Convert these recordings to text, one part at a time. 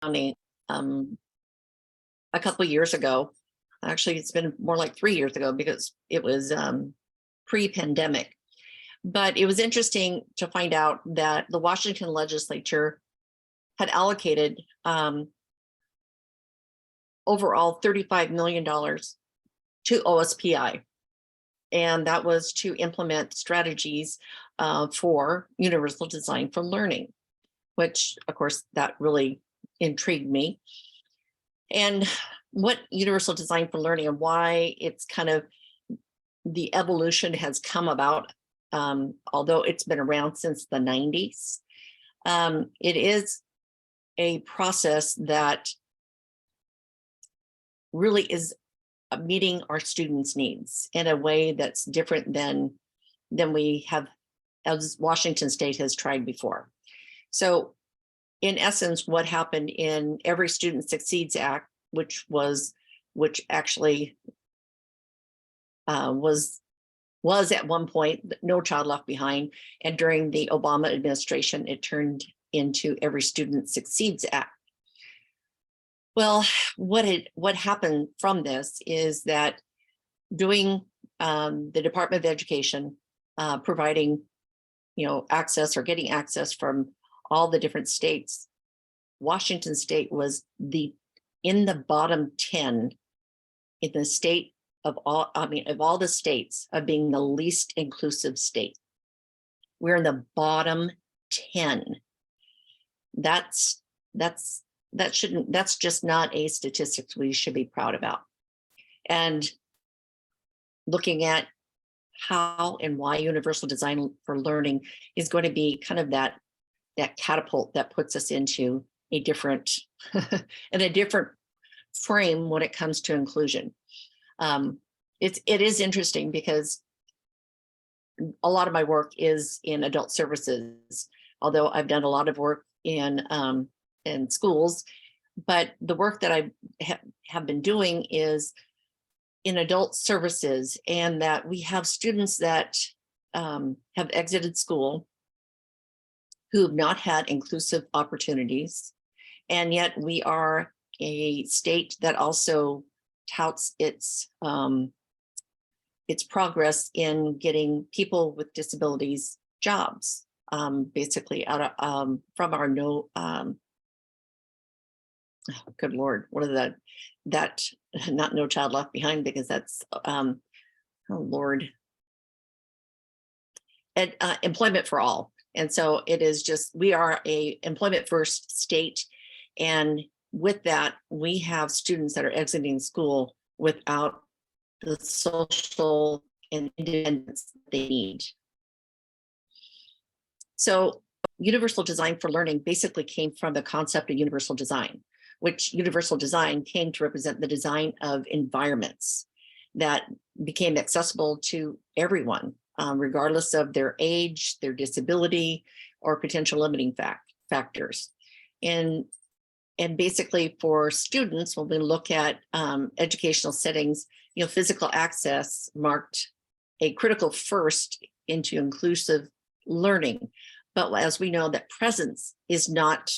County a couple of years ago. Actually, it's been more like 3 years ago because it was pre-pandemic. But it was interesting to find out that the Washington legislature had allocated overall $35 million to OSPI. And that was to implement strategies for universal design for learning, which of course that really intrigued me. And what universal design for learning and why it's kind of the evolution has come about, although it's been around since the 90s. It is a process that really is meeting our students' needs in a way that's different than we have, as Washington State has tried before. So in essence, what happened in Every Student Succeeds Act, which actually was at one point No Child Left Behind, and during the Obama administration, it turned into Every Student Succeeds Act. Well, what happened from this is that doing the Department of Education providing, access or getting access from all the different states, Washington State was in the bottom 10 in the state of all the states of being the least inclusive state. We're in the bottom 10. That's just not a statistics we should be proud about. And looking at how and why universal design for learning is going to be kind of that catapult that puts us into a different in a different frame when it comes to inclusion. It is interesting because a lot of my work is in adult services, although I've done a lot of work in schools, but the work that I have been doing is in adult services, and that we have students that have exited school who have not had inclusive opportunities, and yet we are a state that also touts its progress in getting people with disabilities jobs, basically out of from our good Lord, what are that not No Child Left Behind, because that's oh Lord, employment for all. And so it is just, we are a employment first state, and with that we have students that are exiting school without the social and independence they need. So universal design for learning basically came from the concept of universal design, which universal design came to represent the design of environments that became accessible to everyone, regardless of their age, their disability, or potential limiting factors. And basically for students, when we look at educational settings, physical access marked a critical first into inclusive learning. But as we know, that presence is not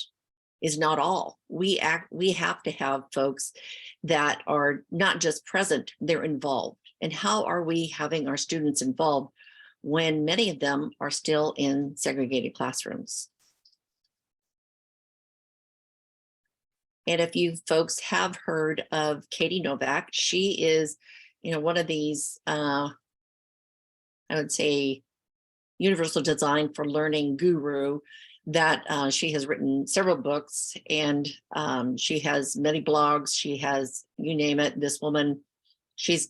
all. We have to have folks that are not just present, they're involved. And how are we having our students involved when many of them are still in segregated classrooms? And if you folks have heard of Katie Novak, she is, one of these, I would say, universal design for learning guru, that she has written several books, and she has many blogs. She has, you name it, this woman, she's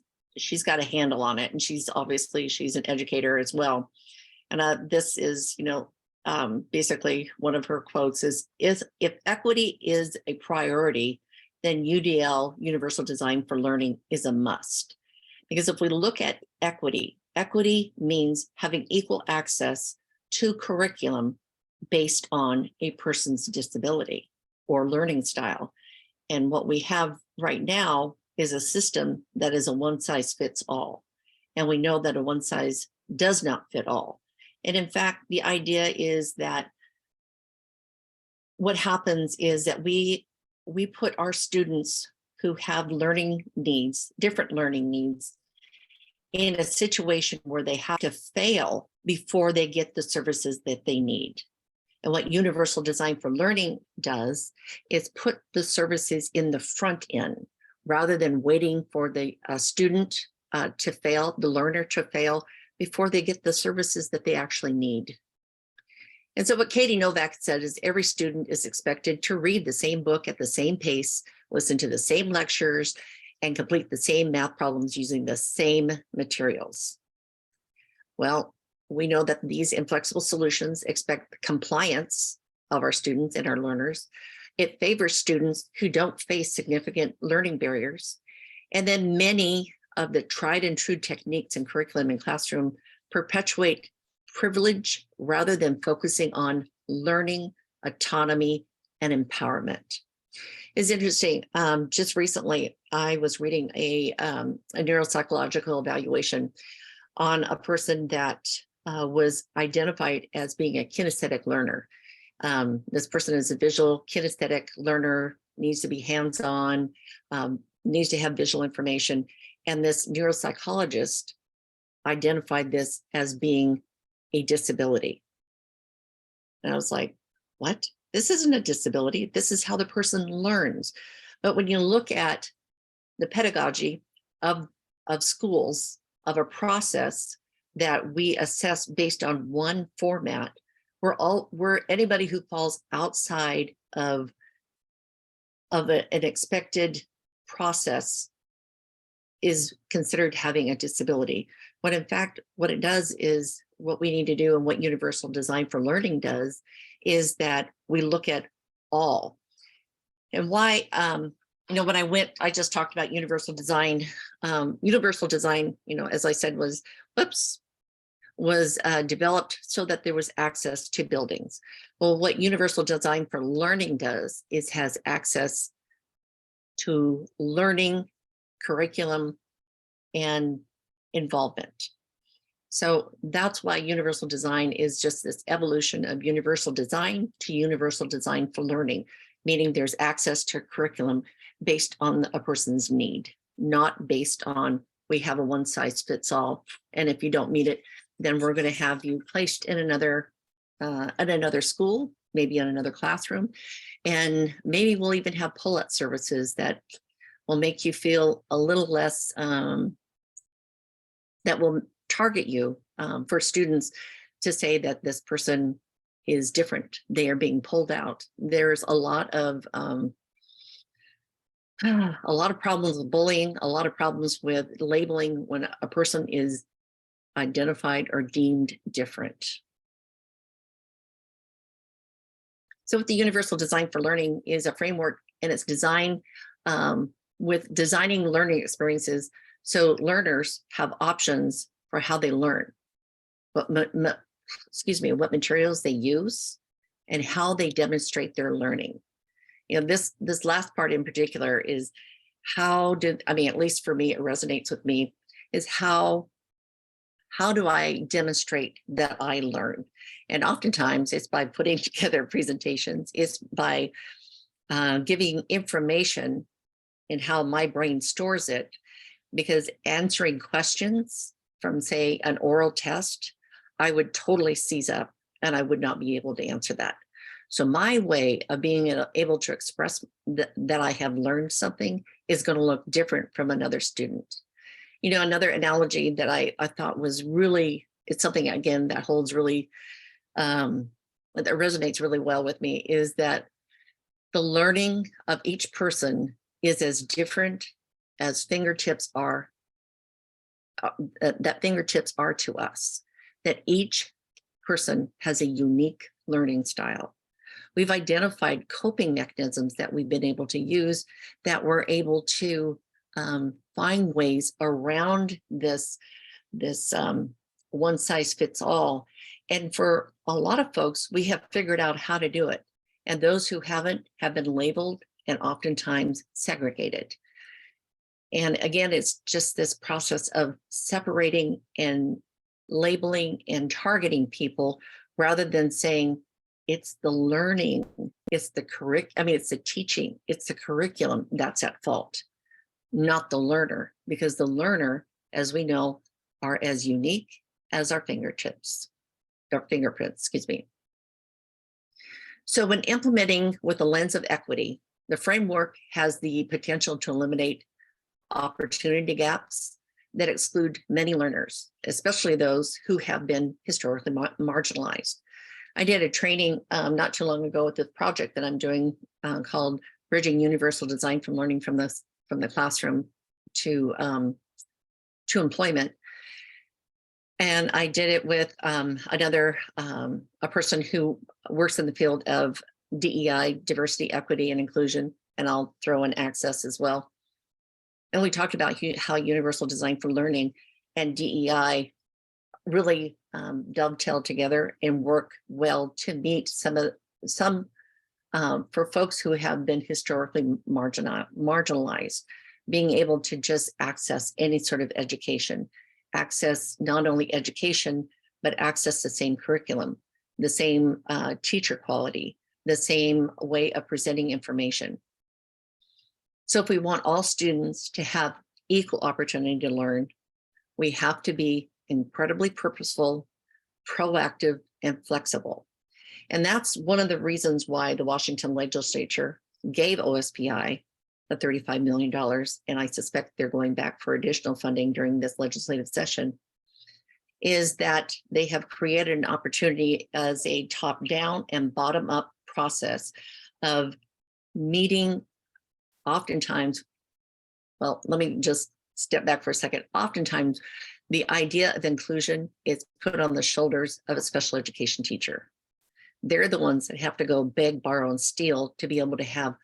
got a handle on it, and she's an educator as well. And this is, basically one of her quotes is if equity is a priority, then UDL, universal design for learning, is a must. Because if we look at equity means having equal access to curriculum based on a person's disability or learning style. And what we have right now is a system that is a one size fits all. And we know that a one size does not fit all. And in fact, the idea is that what happens is that we we put our students who have learning needs, different learning needs, in a situation where they have to fail before they get the services that they need. And what Universal Design for Learning does is put the services in the front end rather than waiting for the student to fail, the learner to fail before they get the services that they actually need. And so what Katie Novak said is every student is expected to read the same book at the same pace, listen to the same lectures, and complete the same math problems using the same materials. Well, we know that these inflexible solutions expect compliance of our students and our learners. It favors students who don't face significant learning barriers. And then many of the tried and true techniques in curriculum and classroom perpetuate privilege rather than focusing on learning, autonomy, and empowerment. It's interesting. Just recently, I was reading a neuropsychological evaluation on a person that was identified as being a kinesthetic learner. This person is a visual kinesthetic learner, needs to be hands-on, needs to have visual information. And this neuropsychologist identified this as being a disability. And I was like, what? This isn't a disability. This is how the person learns. But when you look at the pedagogy of schools, of a process that we assess based on one format, we're anybody who falls outside of an expected process is considered having a disability. When in fact, what it does is what we need to do, and what Universal Design for Learning does, is that we look at all. And why, when I just talked about universal design. Universal design, as I said, was developed so that there was access to buildings. Well, what Universal Design for Learning does is has access to learning, curriculum, and involvement. So that's why universal design is just this evolution of universal design to universal design for learning, meaning there's access to curriculum based on a person's need, not based on we have a one size fits all. And if you don't meet it, then we're going to have you placed in another school, maybe in another classroom. And maybe we'll even have pull-out services that will make you feel a little less, that will target you for students to say that this person is different. They are being pulled out. There's a lot of problems with bullying, a lot of problems with labeling when a person is identified or deemed different. So what the Universal Design for Learning is a framework, and it's designed with designing learning experiences so learners have options for how they learn, what materials they use, and how they demonstrate their learning. This last part in particular is at least for me, it resonates with me, is how do I demonstrate that I learn? And oftentimes it's by putting together presentations, it's by giving information and how my brain stores it, because answering questions from, say, an oral test, I would totally seize up and I would not be able to answer that. So my way of being able to express that I have learned something is going to look different from another student. Another analogy that I thought was really, it's something, again, that holds really, that resonates really well with me, is that the learning of each person is as different as fingertips are, that fingertips are to us, that each person has a unique learning style. We've identified coping mechanisms that we've been able to use, that we're able to find ways around this one size fits all. And for a lot of folks, we have figured out how to do it. And those who haven't have been labeled and oftentimes segregated. And again, it's just this process of separating and labeling and targeting people rather than saying, it's the learning, it's the it's the teaching, it's the curriculum that's at fault, not the learner, because the learner, as we know, are as unique as our fingerprints, excuse me. So when implementing with a lens of equity, the framework has the potential to eliminate opportunity gaps that exclude many learners, especially those who have been historically marginalized. I did a training not too long ago with this project that I'm doing called Bridging Universal Design from Learning from the Classroom to Employment. And I did it with a person who works in the field of DEI, diversity, equity, and inclusion, and I'll throw in access as well. And we talked about how universal design for learning and DEI really dovetail together and work well to meet for folks who have been historically marginalized, being able to just access any sort of education, access not only education, but access the same curriculum, the same teacher quality, the same way of presenting information. So if we want all students to have equal opportunity to learn, we have to be incredibly purposeful, proactive, and flexible. And that's one of the reasons why the Washington legislature gave OSPI the $35 million. And I suspect they're going back for additional funding during this legislative session, is that they have created an opportunity as a top-down and bottom-up process of meeting oftentimes, well, let me just step back for a second. Oftentimes, the idea of inclusion is put on the shoulders of a special education teacher. They're the ones that have to go beg, borrow, and steal to be able to have,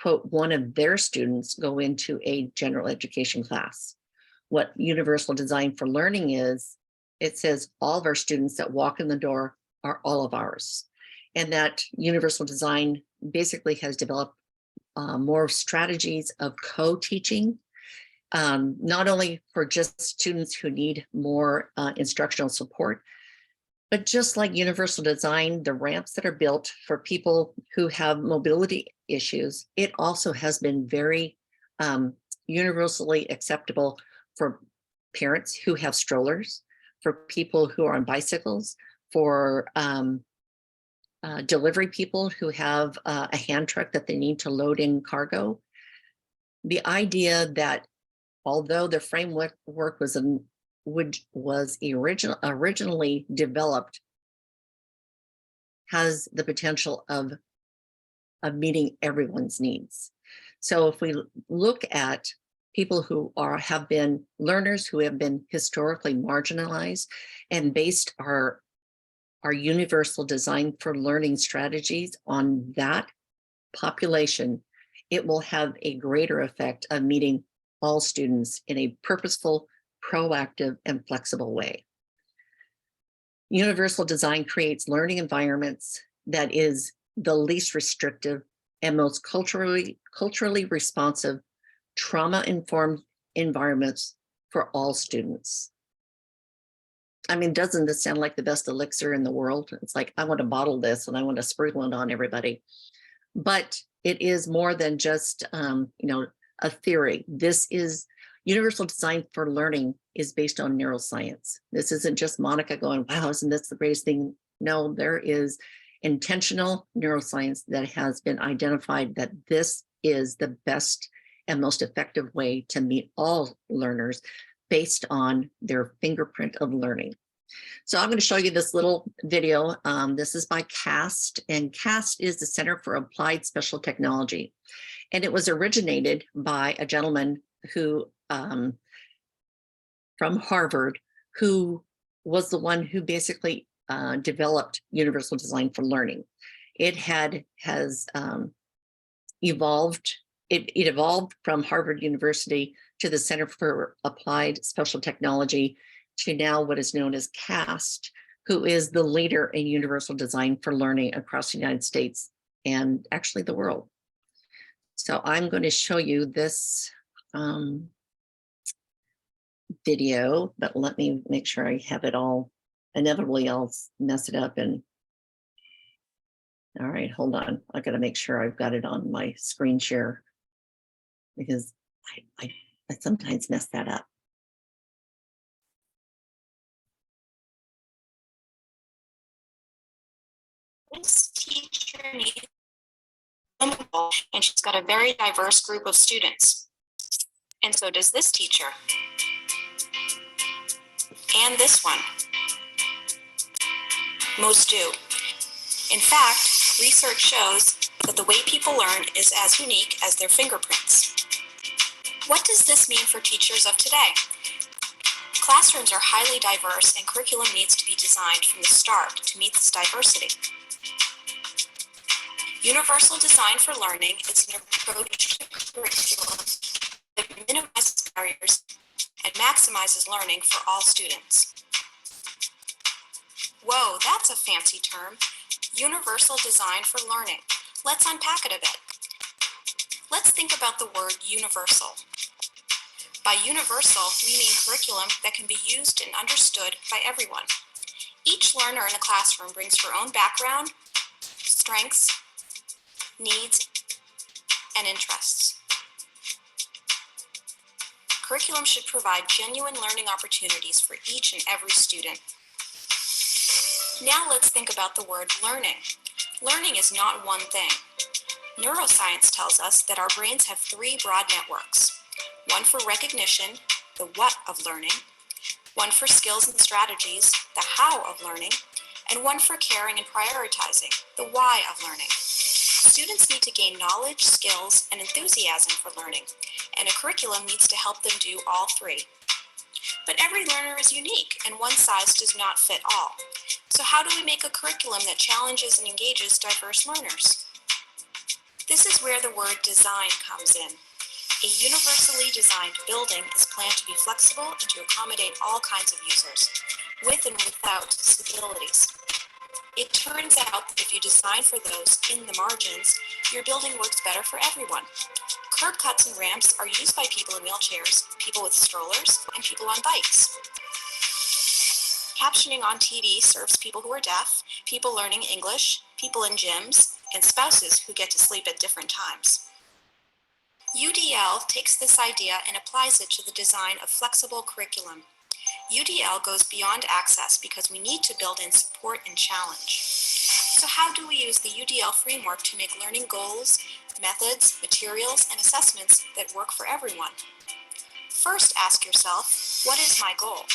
quote, one of their students go into a general education class. What Universal Design for Learning is, it says all of our students that walk in the door are all of ours. And that Universal Design basically has developed more strategies of co-teaching, not only for just students who need more instructional support, but just like Universal Design, the ramps that are built for people who have mobility issues, it also has been very universally acceptable for parents who have strollers, for people who are on bicycles, for delivery people who have a hand truck that they need to load in cargo. The idea that although the framework was originally developed, has the potential of meeting everyone's needs. So if we look at people who have been learners, who have been historically marginalized, and based our universal design for learning strategies on that population, it will have a greater effect of meeting all students in a purposeful, proactive, and flexible way. Universal design creates learning environments that is the least restrictive and most culturally responsive, trauma-informed environments for all students. I mean, doesn't this sound like the best elixir in the world? It's like, I want to bottle this and I want to sprinkle it on everybody. But it is more than just, a theory. This is universal design for learning is based on neuroscience. This isn't just Monica going, wow, isn't this the greatest thing? No, there is intentional neuroscience that has been identified that this is the best and most effective way to meet all learners based on their fingerprint of learning. So I'm going to show you this little video. This is by CAST, and CAST is the Center for Applied Special Technology. And it was originated by a gentleman who, from Harvard, who was the one who basically developed universal design for learning. It has evolved. It evolved from Harvard University to the Center for Applied Special Technology to now what is known as CAST, who is the leader in universal design for learning across the United States and actually the world. So I'm going to show you this video, but let me make sure I have it all. Inevitably, I'll mess it up and All right, hold on. I gotta make sure I've got it on my screen share because I sometimes mess that up. This teacher needs and she's got a very diverse group of students. And so does this teacher. And this one. Most do. In fact, research shows that the way people learn is as unique as their fingerprints. What does this mean for teachers of today? Classrooms are highly diverse and curriculum needs to be designed from the start to meet this diversity. Universal design for learning is an approach to curriculum that minimizes barriers and maximizes learning for all students. Whoa, that's a fancy term. Universal design for learning. Let's unpack it a bit. Let's think about the word universal. By universal, we mean curriculum that can be used and understood by everyone. Each learner in a classroom brings her own background, strengths, needs, and interests. Curriculum should provide genuine learning opportunities for each and every student. Now let's think about the word learning. Learning is not one thing. Neuroscience tells us that our brains have three broad networks. One for recognition, the what of learning, one for skills and strategies, the how of learning, and one for caring and prioritizing, the why of learning. Students need to gain knowledge, skills, and enthusiasm for learning, and a curriculum needs to help them do all three. But every learner is unique, and one size does not fit all. So how do we make a curriculum that challenges and engages diverse learners? This is where the word design comes in. A universally designed building is planned to be flexible and to accommodate all kinds of users, with and without disabilities. It turns out that if you design for those in the margins, your building works better for everyone. Curb cuts and ramps are used by people in wheelchairs, people with strollers, and people on bikes. Captioning on TV serves people who are deaf, people learning English, people in gyms, and spouses who get to sleep at different times. UDL takes this idea and applies it to the design of flexible curriculum. UDL goes beyond access because we need to build in support and challenge. So how do we use the UDL framework to make learning goals, methods, materials, and assessments that work for everyone? First, ask yourself, what is my goal?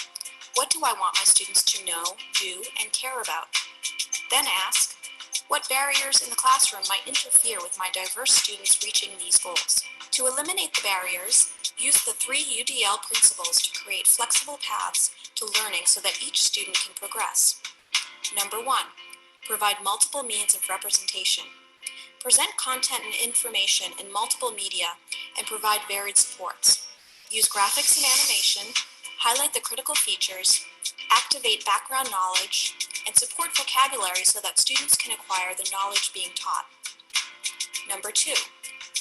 What do I want my students to know, do, and care about? Then ask, what barriers in the classroom might interfere with my diverse students reaching these goals? To eliminate the barriers, use the 3 UDL principles to create flexible paths to learning so that each student can progress. Number 1, provide multiple means of representation. Present content and information in multiple media and provide varied supports. Use graphics and animation, highlight the critical features, activate background knowledge, and support vocabulary so that students can acquire the knowledge being taught. Number 2,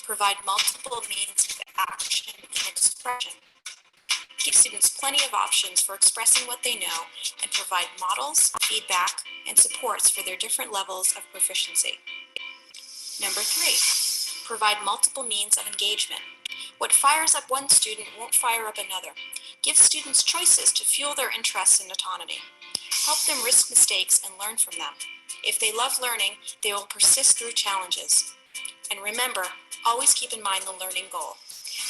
provide multiple means of action and expression. Give students plenty of options for expressing what they know and provide models, feedback, and supports for their different levels of proficiency. Number 3, provide multiple means of engagement. What fires up one student won't fire up another. Give students choices to fuel their interests and autonomy. Help them risk mistakes and learn from them. If they love learning, they will persist through challenges. And remember, always keep in mind the learning goal.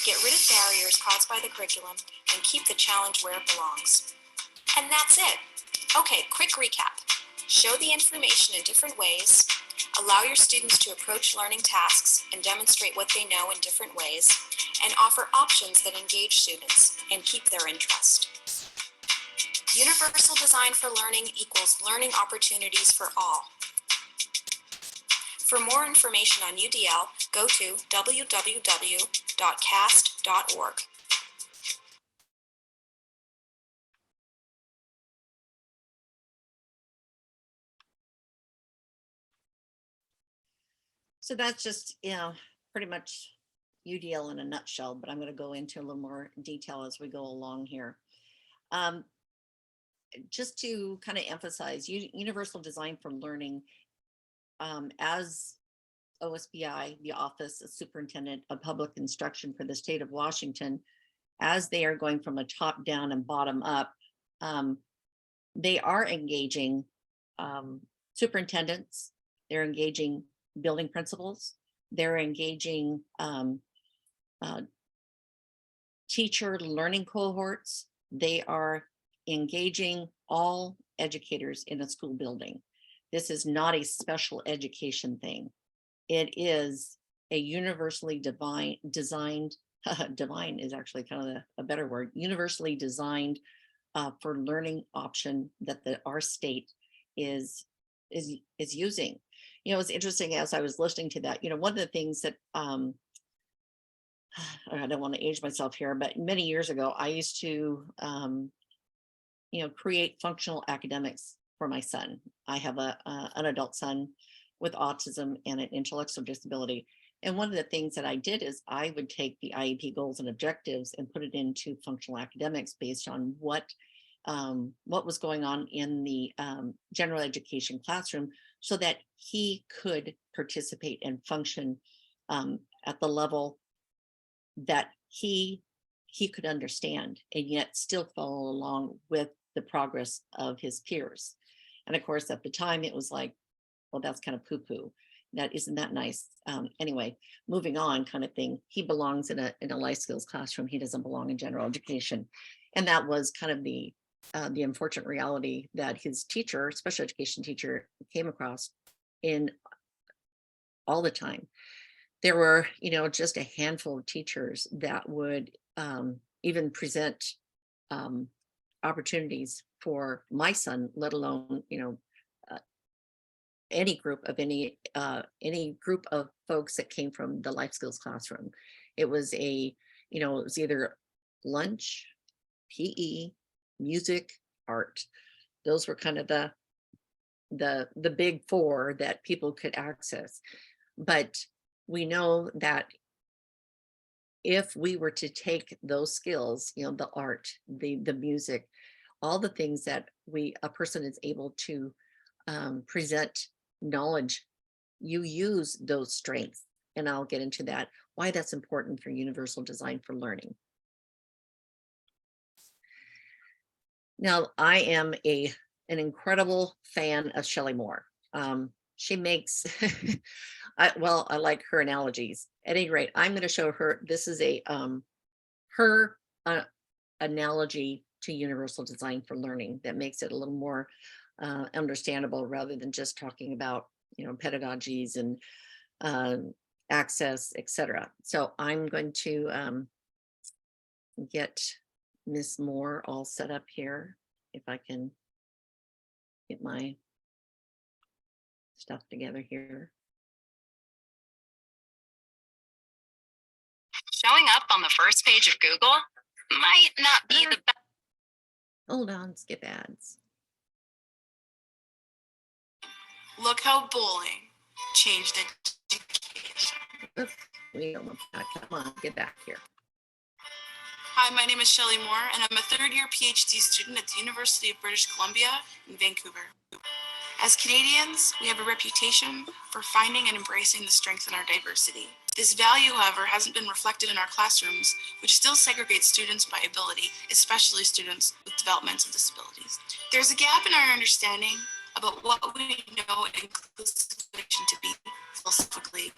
Get rid of barriers caused by the curriculum and keep the challenge where it belongs. And that's it. Okay, quick recap. Show the information in different ways. Allow your students to approach learning tasks and demonstrate what they know in different ways, and offer options that engage students and keep their interest. Universal design for learning equals learning opportunities for all. For more information on UDL, go to www.cast.org. So that's just, pretty much UDL in a nutshell, but I'm going to go into a little more detail as we go along here. Just to kind of emphasize, universal design for learning as OSBI, the Office of Superintendent of Public Instruction for the state of Washington, as they are going from a top down and bottom up, they are engaging superintendents, they're engaging building principals, they're engaging teacher learning cohorts, they are engaging all educators in a school building. This is not a special education thing. It is a universally designed, divine is actually kind of a better word, universally designed for learning option that our state is using. You know, it's interesting as I was listening to that, you know, one of the things that I don't want to age myself here, but many years ago, I used to, you know, create functional academics for my son. I have an adult son with autism and an intellectual disability. And one of the things that I did is I would take the IEP goals and objectives and put it into functional academics based on what was going on in the general education classroom, so that he could participate and function at the level that he could understand and yet still follow along with the progress of his peers. And of course, at the time it was like, well, that's kind of poo-poo. That isn't that nice. Anyway, moving on kind of thing. He belongs in a life skills classroom. He doesn't belong in general education. And that was kind of the unfortunate reality that his teacher, special education teacher, came across in all the time. There were, you know, just a handful of teachers that would even present opportunities for my son, let alone, you know, any group of folks that came from the life skills classroom. It was it was either lunch, PE, music, art. Those were kind of the big four that people could access. But we know that if we were to take those skills, you know, the art, the music, all the things that a person is able to present knowledge, you use those strengths. And I'll get into that, why that's important for universal design for learning. Now, I am an incredible fan of Shelley Moore. She makes, I like her analogies. At any rate, I'm going to show her, this is her analogy to universal design for learning that makes it a little more understandable, rather than just talking about, you know, pedagogies and access, etc. So I'm going to get Miss Moore all set up here, if I can get my stuff together here. Showing up on the first page of Google might not be the best. Hold on, skip ads. Look how bowling changed education. Oops, we don't want that. Come on, get back here. Hi, my name is Shelley Moore, and I'm a third-year PhD student at the University of British Columbia in Vancouver. As Canadians, we have a reputation for finding and embracing the strength in our diversity. This value, however, hasn't been reflected in our classrooms, which still segregates students by ability, especially students with developmental disabilities. There's a gap in our understanding about what we know inclusive education to be philosophically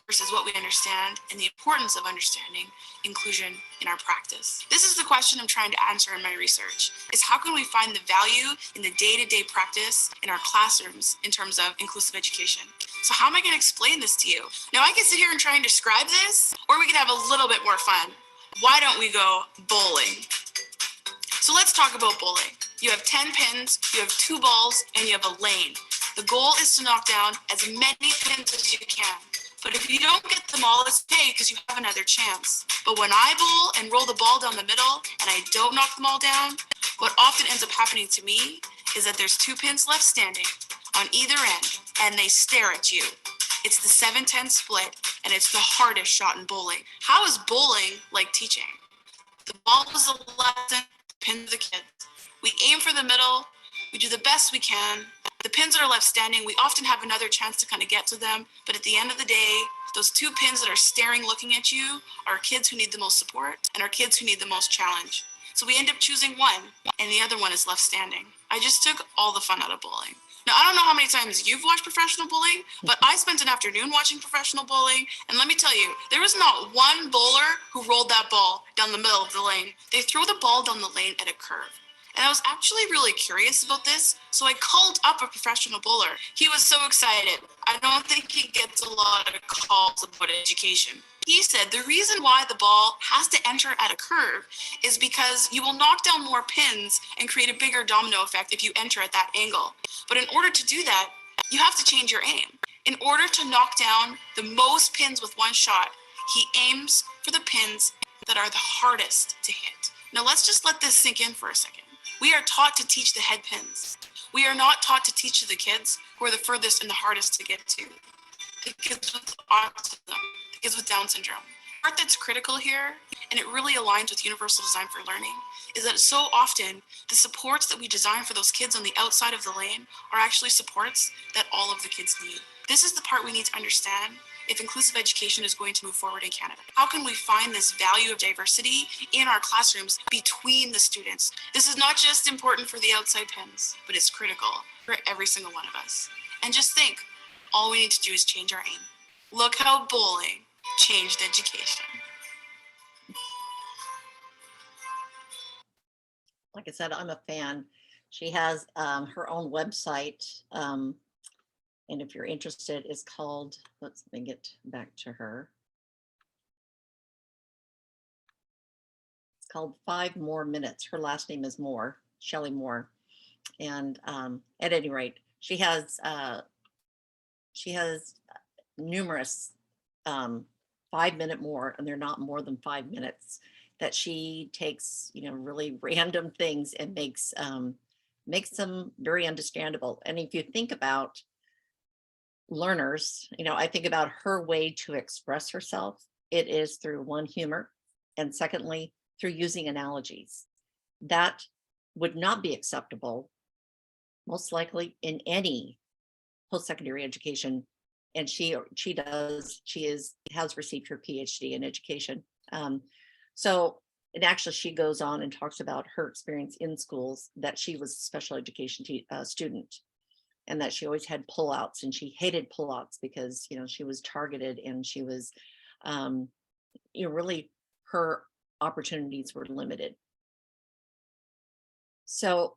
versus what we understand and the importance of understanding inclusion in our practice. This is the question I'm trying to answer in my research, is how can we find the value in the day-to-day practice in our classrooms in terms of inclusive education? So how am I going to explain this to you? Now I can sit here and try and describe this, or we can have a little bit more fun. Why don't we go bowling? So let's talk about bowling. You have 10 pins, you have 2 balls, and you have a lane. The goal is to knock down as many pins as you can. But if you don't get them all, it's okay because you have another chance. But when I bowl and roll the ball down the middle and I don't knock them all down, what often ends up happening to me is that there's 2 pins left standing on either end and they stare at you. It's the 7-10 split and it's the hardest shot in bowling. How is bowling like teaching? The ball is a lesson, the pins are the kids. We aim for the middle, we do the best we can, The pins that are left standing, we often have another chance to kind of get to them, but at the end of the day, those two pins that are staring, looking at you, are kids who need the most support and are kids who need the most challenge. So we end up choosing one, and the other one is left standing. I just took all the fun out of bowling. Now, I don't know how many times you've watched professional bowling, but I spent an afternoon watching professional bowling, and let me tell you, there was not one bowler who rolled that ball down the middle of the lane. They throw the ball down the lane at a curve. And I was actually really curious about this, so I called up a professional bowler. He was so excited. I don't think he gets a lot of calls about education. He said the reason why the ball has to enter at a curve is because you will knock down more pins and create a bigger domino effect if you enter at that angle. But in order to do that, you have to change your aim. In order to knock down the most pins with one shot, he aims for the pins that are the hardest to hit. Now let's just let this sink in for a second. We are taught to teach the head pins. We are not taught to teach to the kids who are the furthest and the hardest to get to. The kids with autism, the kids with Down syndrome. The part that's critical here, and it really aligns with Universal Design for Learning, is that so often the supports that we design for those kids on the outside of the lane are actually supports that all of the kids need. This is the part we need to understand if inclusive education is going to move forward in Canada. How can we find this value of diversity in our classrooms between the students? This is not just important for the outside pins, but it's critical for every single one of us. And just think, all we need to do is change our aim. Look how bowling changed education. Like I said, I'm a fan. She has her own website. And if you're interested, it's called, let me get back to her. It's called 5 More Minutes. Her last name is Moore, Shelley Moore. And at any rate, she has numerous 5-minute more, and they're not more than 5 minutes, that she takes, really random things and makes them very understandable. And if you think about learners, I think about her way to express herself. It is through one, humor, and secondly, through using analogies. That would not be acceptable, most likely, in any post-secondary education. And she has received her PhD in education. And actually she goes on and talks about her experience in schools, that she was a special education student, and that she always had pullouts, and she hated pullouts because, she was targeted, and she was, really, her opportunities were limited. So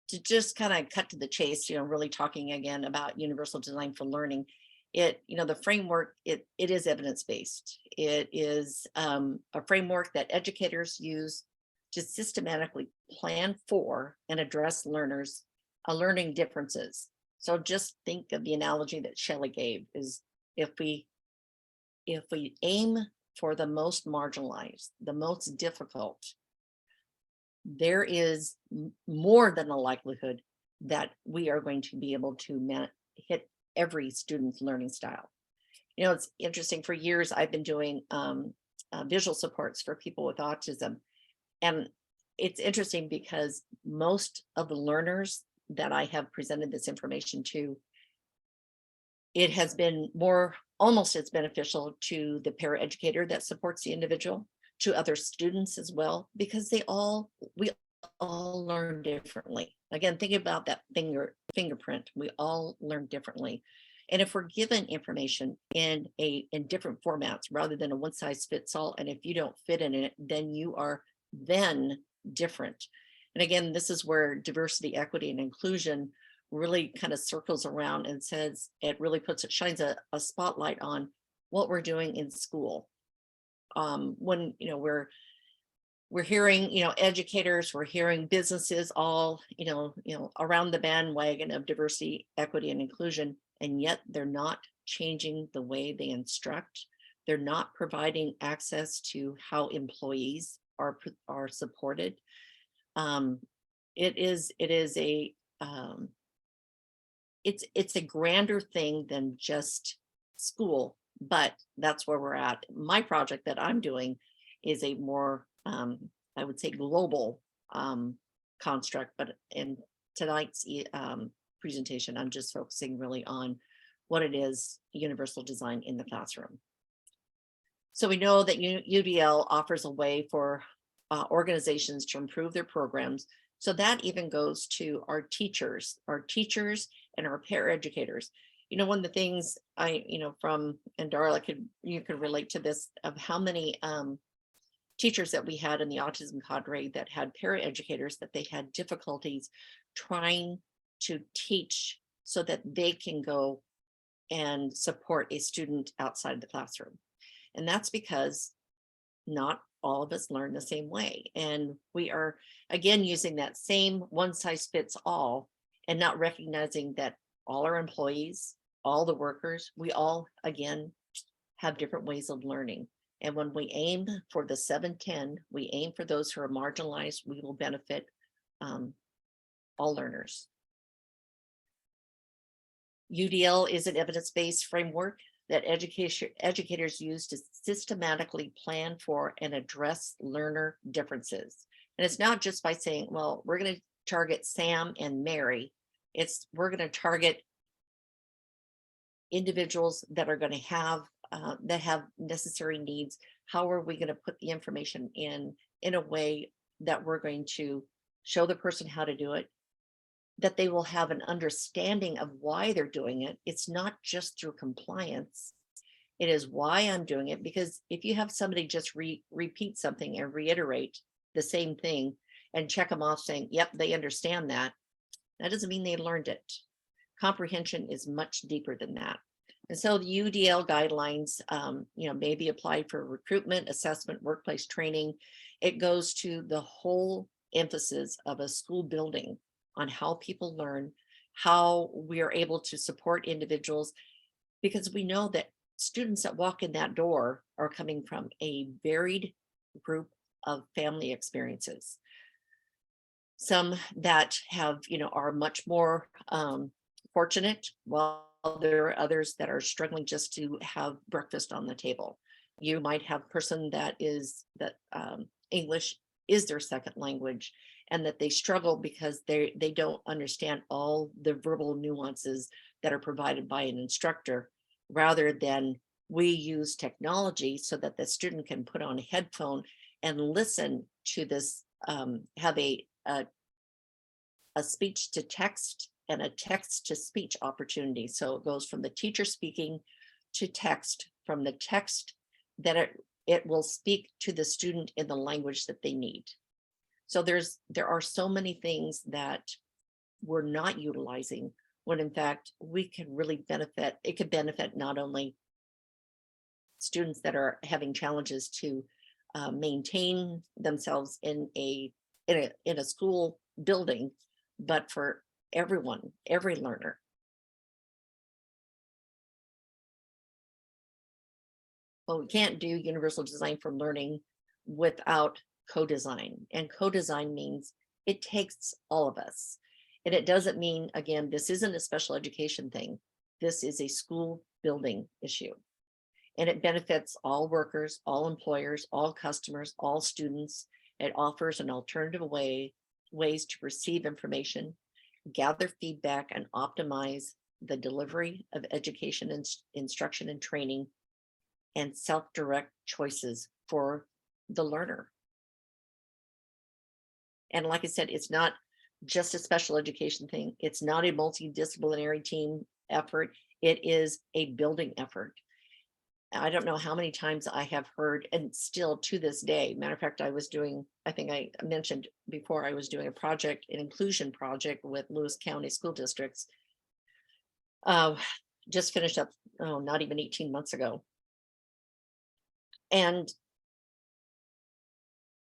to just kind of cut to the chase, really talking again about Universal Design for Learning, the framework, it is evidence-based. It is a framework that educators use to systematically plan for and address learners' learning differences. So just think of the analogy that Shelley gave, is if we aim for the most marginalized, the most difficult, there is more than a likelihood that we are going to be able to hit every student's learning style. It's interesting, for years I've been doing visual supports for people with autism. And it's interesting because most of the learners that I have presented this information to, it has been almost as beneficial to the paraeducator that supports the individual, to other students as well, because we all learn differently. Again, think about that fingerprint. We all learn differently. And if we're given information in different formats rather than a one size fits all, and if you don't fit in it, then you are different. And again, this is where diversity, equity, and inclusion really kind of circles around and says, it really shines a spotlight on what we're doing in school. When we're hearing, educators, we're hearing businesses all, around the bandwagon of diversity, equity, and inclusion, and yet they're not changing the way they instruct. They're not providing access to how employees are supported. It's a grander thing than just school, but that's where we're at. My project that I'm doing is a more, I would say, global construct, but tonight's presentation, I'm just focusing really on what it is, universal design in the classroom. So we know that UDL offers a way for organizations to improve their programs. So that even goes to our teachers and our paraeducators. You know, one of the things from, and Darla you could relate to this, of how many teachers that we had in the autism cadre that had paraeducators that they had difficulties trying to teach so that they can go and support a student outside of the classroom. And that's because not all of us learn the same way. And we are, again, using that same one size fits all and not recognizing that all our employees, all the workers, we all, again, have different ways of learning. And when we aim for the 7-10, we aim for those who are marginalized, we will benefit all learners. UDL is an evidence-based framework that educators use to systematically plan for and address learner differences. And it's not just by saying, well, we're going to target Sam and Mary. We're going to target individuals that are going to have that have necessary needs. How are we going to put the information in a way that we're going to show the person how to do it, that they will have an understanding of why they're doing it. It's not just through compliance. It is why I'm doing it, because if you have somebody just repeat something and reiterate the same thing and check them off saying, yep, they understand that, that doesn't mean they learned it. Comprehension is much deeper than that. And so the UDL guidelines, may be applied for recruitment, assessment, workplace training. It goes to the whole emphasis of a school building on how people learn, how we are able to support individuals, because we know that students that walk in that door are coming from a varied group of family experiences. Some that have, are much more fortunate, while there are others that are struggling just to have breakfast on the table. You might have a person that English is their second language, and that they struggle because they don't understand all the verbal nuances that are provided by an instructor, rather than we use technology so that the student can put on a headphone and listen to this, have a speech to text and a text to speech opportunity. So it goes from the teacher speaking to text, from the text that it will speak to the student in the language that they need. So there are so many things that we're not utilizing, when in fact we can really benefit. It could benefit not only students that are having challenges to maintain themselves in a school building, but for everyone, every learner. Well, we can't do universal design for learning without co-design, and co-design means it takes all of us. And it doesn't mean, again, this isn't a special education thing. This is a school building issue. And it benefits all workers, all employers, all customers, all students. It offers an alternative ways to receive information, gather feedback, and optimize the delivery of education and instruction and training, and self-direct choices for the learner. And like I said, it's not just a special education thing. It's not a multidisciplinary team effort. It is a building effort. I don't know how many times I have heard, and still to this day, matter of fact, I think I mentioned before, I was doing a project, an inclusion project with Lewis County School Districts. Just finished up, not even 18 months ago. And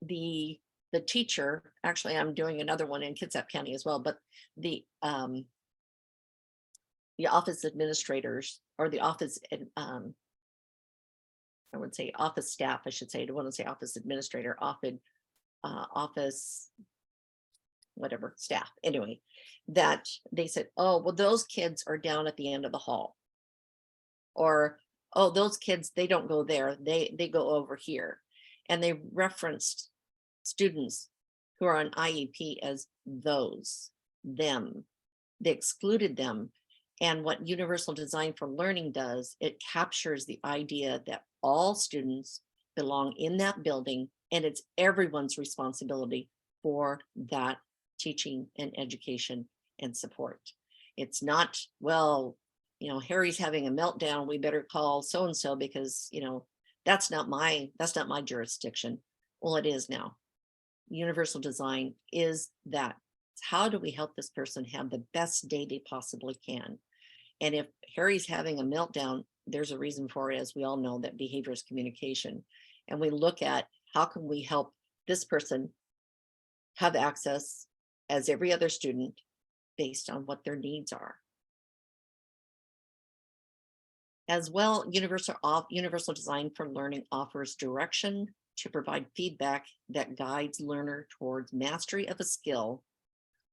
the teacher, actually, I'm doing another one in Kitsap County as well, but the office administrators, or the office, I would say office staff, I should say. I don't want to say office administrator, office, whatever, staff. Anyway, that they said, oh, well, those kids are down at the end of the hall. Or, oh, those kids, they don't go there. They go over here. And they referenced students who are on IEP as those. them. They excluded them. And what Universal Design for Learning does, it captures the idea that all students belong in that building, and it's everyone's responsibility for that teaching and education and support. It's not, well, Harry's having a meltdown, we better call so-and-so because, that's not my jurisdiction. Well, it is now. Universal design is that. How do we help this person have the best day they possibly can? And if Harry's having a meltdown, there's a reason for it, as we all know, that behavior is communication. And we look at how can we help this person have access as every other student based on what their needs are. As well, Universal Design for Learning offers direction to provide feedback that guides learner towards mastery of a skill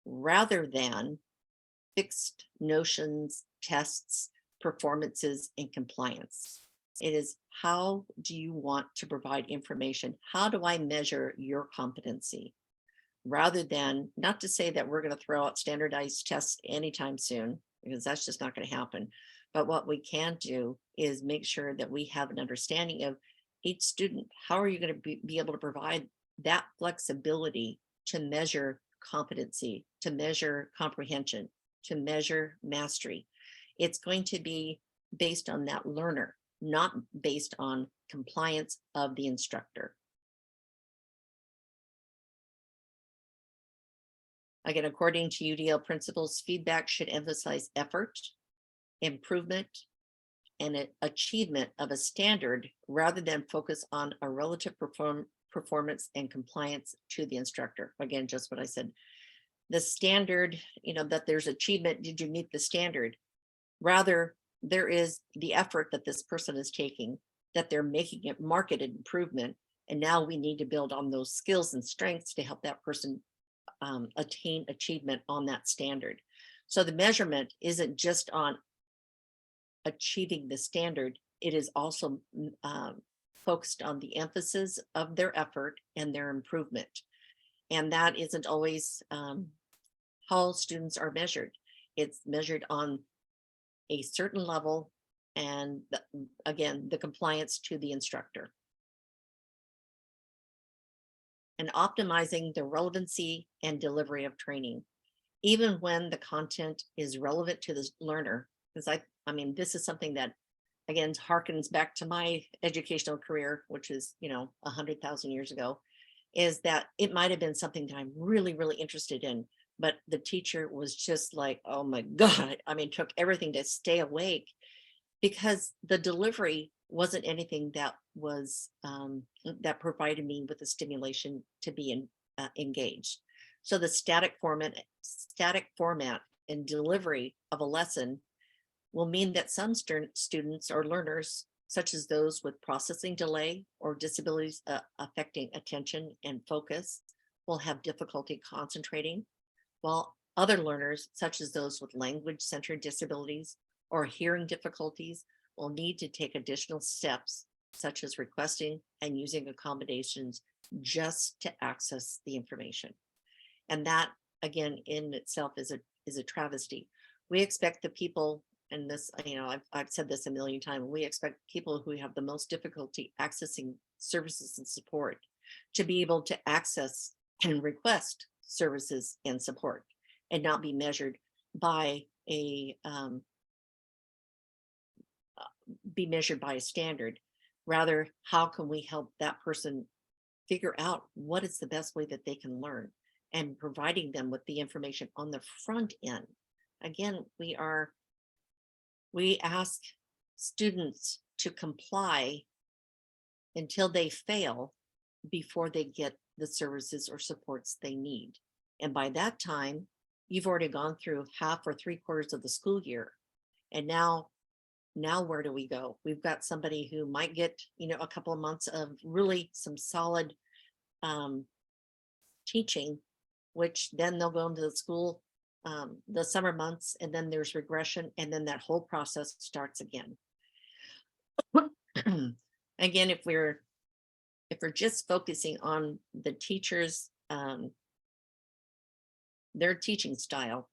rather than fixed notions, tests, performances, and compliance. It is, how do you want to provide information? How do I measure your competency? Rather than, not to say that we're going to throw out standardized tests anytime soon, because that's just not going to happen. But what we can do is make sure that we have an understanding of each student. How are you going to be able to provide that flexibility to measure competency, to measure comprehension, to measure mastery? It's going to be based on that learner, not based on compliance of the instructor. Again, according to UDL principles, feedback should emphasize effort, improvement, and achievement of a standard rather than focus on a relative performance and compliance to the instructor. Again, just what I said. The standard, that there's achievement, did you meet the standard? Rather, there is the effort that this person is taking, that they're making it marked improvement. And now we need to build on those skills and strengths to help that person attain achievement on that standard. So the measurement isn't just on achieving the standard, it is also focused on the emphasis of their effort and their improvement. And that isn't always how students are measured. It's measured on a certain level and again, the compliance to the instructor. And optimizing the relevancy and delivery of training, even when the content is relevant to the learner. Because I mean, this is something that, again, harkens back to my educational career, which is, 100,000 years ago, is that it might have been something that I'm really, really interested in, but the teacher was just like, oh my God, I mean, took everything to stay awake because the delivery wasn't anything that was, that provided me with the stimulation to be engaged. So the static format and delivery of a lesson will mean that some students or learners, such as those with processing delay or disabilities affecting attention and focus, will have difficulty concentrating, while other learners, such as those with language-centered disabilities or hearing difficulties, will need to take additional steps, such as requesting and using accommodations just to access the information. And that, again, in itself is a travesty. We expect the people, and this, I've said this a million times, we expect people who have the most difficulty accessing services and support to be able to access and request services and support and not be measured by a standard. Rather, how can we help that person figure out what is the best way that they can learn, and providing them with the information on the front end. Again, we ask students to comply until they fail before they get the services or supports they need. And by that time, you've already gone through half or 3/4 of the school year. And now where do we go? We've got somebody who might get, a couple of months of really some solid teaching, which then they'll go into the school, the summer months, and then there's regression, and then that whole process starts again. Again, if we're just focusing on the teachers their teaching style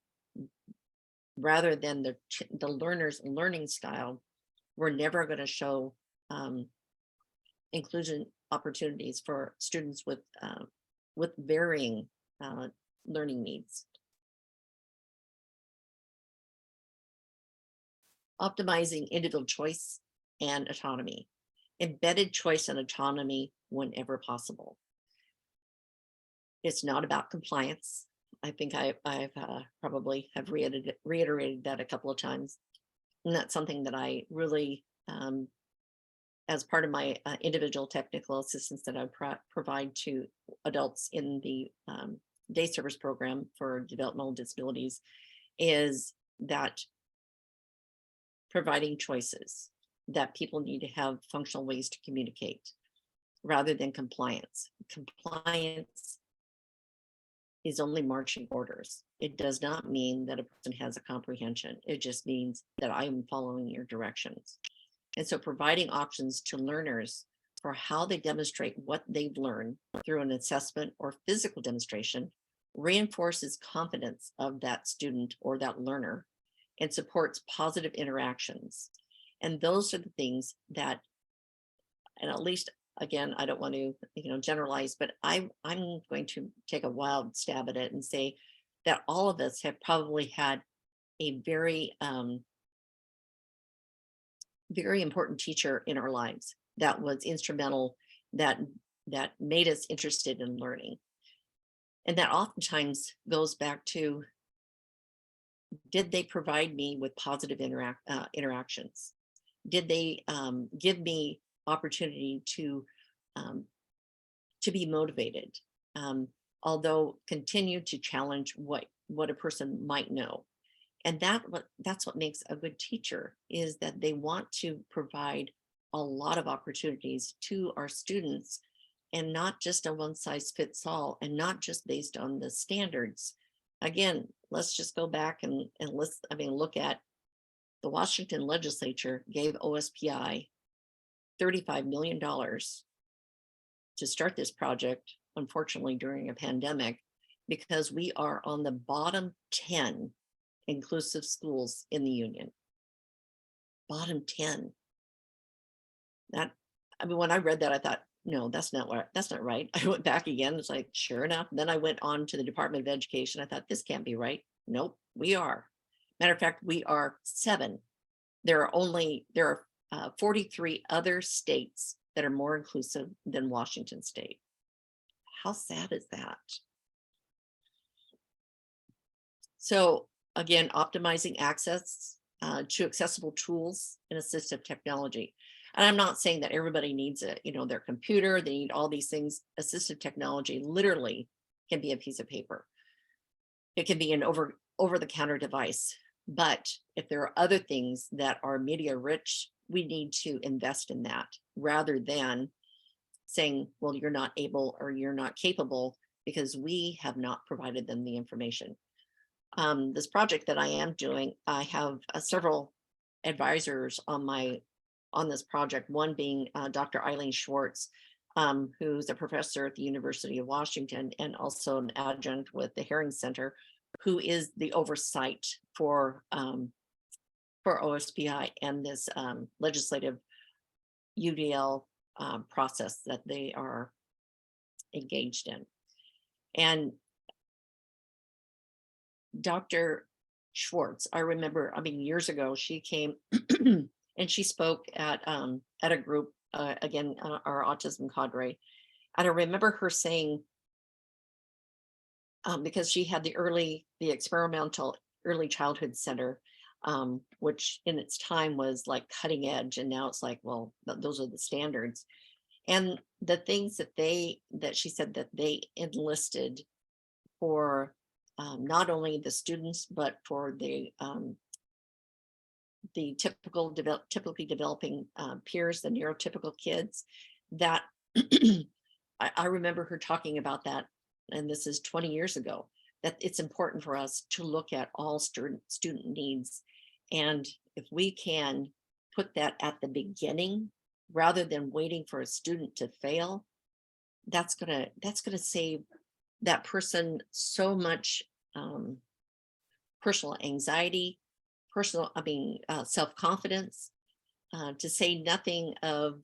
rather than the learner's learning style, we're never going to show inclusion opportunities for students with varying learning needs. Optimizing individual choice and autonomy. Embedded choice and autonomy whenever possible. It's not about compliance. I think I've probably have reiterated that a couple of times. And that's something that I really, as part of my individual technical assistance that I provide to adults in the day service program for developmental disabilities, is that providing choices, that people need to have functional ways to communicate rather than compliance. Compliance is only marching orders. It does not mean that a person has a comprehension. It just means that I am following your directions. And so providing options to learners for how they demonstrate what they've learned through an assessment or physical demonstration reinforces confidence of that student or that learner and supports positive interactions. And those are the things that, and at least, again, I don't want to, generalize, but I'm going to take a wild stab at it and say that all of us have probably had a very, very important teacher in our lives that was instrumental, that made us interested in learning. And that oftentimes goes back to, did they provide me with positive interactions? Did they give me opportunity to be motivated, although continue to challenge what a person might know? And that's what makes a good teacher, is that they want to provide a lot of opportunities to our students, and not just a one size fits all, and not just based on the standards. Again, let's just go back and look at the Washington legislature gave OSPI $35 million to start this project, unfortunately during a pandemic, because we are on the bottom 10 inclusive schools in the union. Bottom 10. When I read that, I thought, no, that's not right. I went back again. It's like, sure enough. Then I went on to the Department of Education. I thought, this can't be right. Nope, we are. Matter of fact, we are 7. There are 43 other states that are more inclusive than Washington State. How sad is that? So again, optimizing access to accessible tools and assistive technology. And I'm not saying that everybody needs their computer, they need all these things. Assistive technology literally can be a piece of paper. It can be an over-the-counter device. But if there are other things that are media rich, we need to invest in that, rather than saying, well, you're not able or you're not capable because we have not provided them the information. This project that I am doing, I have several advisors on this project, one being Dr. Eileen Schwartz, who's a professor at the University of Washington and also an adjunct with the Herring Center, who is the oversight for OSPI and this legislative UDL process that they are engaged in. And Dr. Schwartz, I remember, years ago, she came and she spoke at a group, again, our autism cadre. And I remember her saying, because she had the experimental early childhood center, which in its time was like cutting edge. And now it's like, well, those are the standards. And the things that she said that they enlisted for not only the students, but for the typically developing peers, the neurotypical kids, that I remember her talking about that, and this is 20 years ago, that it's important for us to look at all student needs. And if we can put that at the beginning, rather than waiting for a student to fail, that's gonna save that person so much personal anxiety, self-confidence, to say nothing of,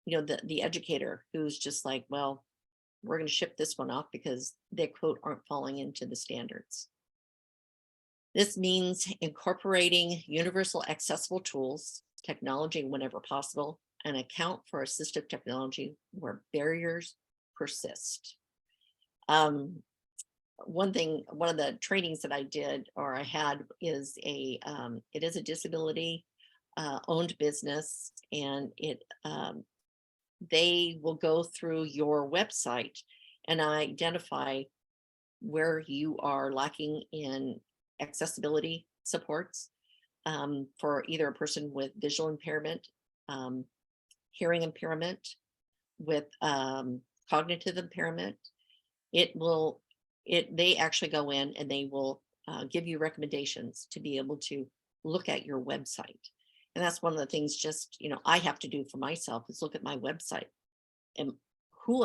the educator who's just like, well, we're going to ship this one off because they quote aren't falling into the standards. This means incorporating universal accessible tools, technology whenever possible, and account for assistive technology where barriers persist. One of the trainings that I did or I had is it is a disability owned business, and they will go through your website and identify where you are lacking in accessibility supports for either a person with visual impairment, hearing impairment, with cognitive impairment. They actually go in and they will give you recommendations to be able to look at your website. And that's one of the things just, I have to do for myself is look at my website and who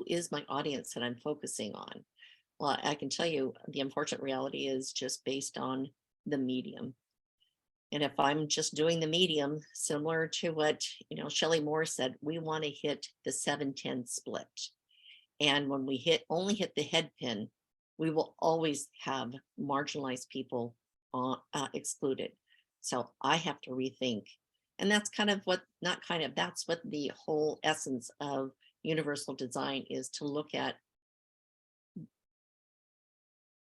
is my audience that I'm focusing on? Well, I can tell you the unfortunate reality is just based on the medium. And if I'm just doing the medium, similar to what, Shelley Moore said, we want to hit the 7-10 split. And when we only hit the head pin, we will always have marginalized people excluded. So I have to rethink. And that's that's what the whole essence of universal design is, to look at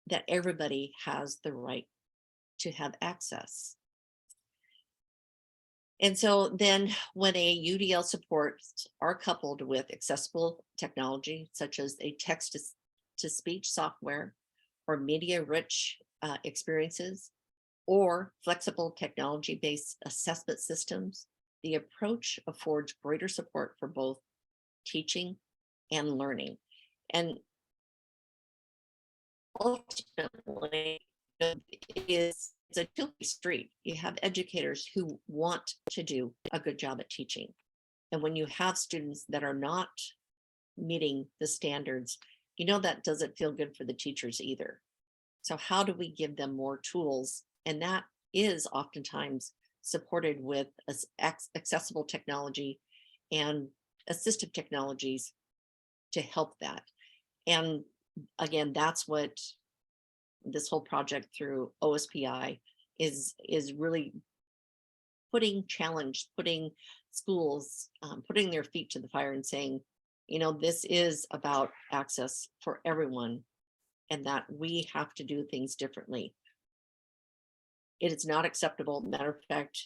that everybody has the right to have access. And so then when a UDL supports are coupled with accessible technology, such as a text-to-speech software or media-rich experiences, or flexible technology-based assessment systems, the approach affords greater support for both teaching and learning. And ultimately, it's a two-way street. You have educators who want to do a good job at teaching. And when you have students that are not meeting the standards, that doesn't feel good for the teachers either. So how do we give them more tools? And that is oftentimes supported with accessible technology and assistive technologies to help that. And again, that's what this whole project through OSPI is really putting schools, putting their feet to the fire and saying, this is about access for everyone, and that we have to do things differently. It is not acceptable. Matter of fact,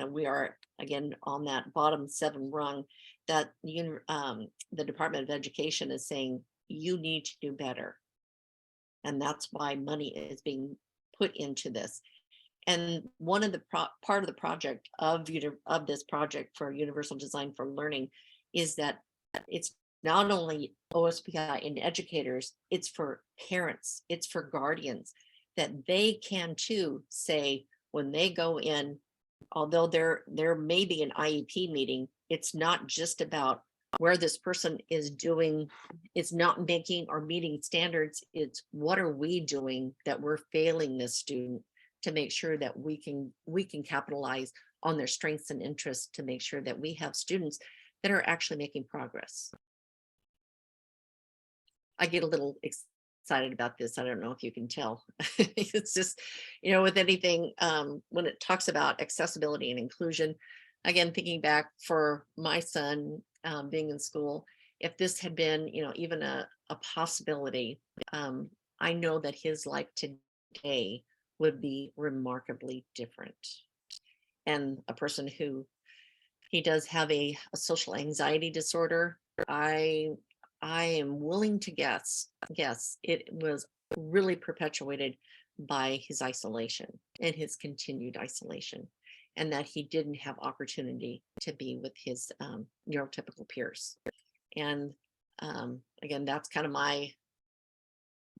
we are again on that bottom 7 rung that the Department of Education is saying you need to do better. And that's why money is being put into this. And one of the part of the project of this project for Universal Design for Learning is that it's not only OSPI and educators, it's for parents, it's for guardians, that they can too say when they go in, although there may be an IEP meeting, it's not just about where this person is not making or meeting standards. It's what are we doing that we're failing this student, to make sure that we can capitalize on their strengths and interests to make sure that we have students that are actually making progress. I get a little excited about this. I don't know if you can tell. It's just, with anything, when it talks about accessibility and inclusion, again, thinking back for my son being in school, if this had been, even a possibility, I know that his life today would be remarkably different. And a person who, he does have a social anxiety disorder, I am willing to guess it was really perpetuated by his isolation and his continued isolation, and that he didn't have opportunity to be with his neurotypical peers. And again, that's kind of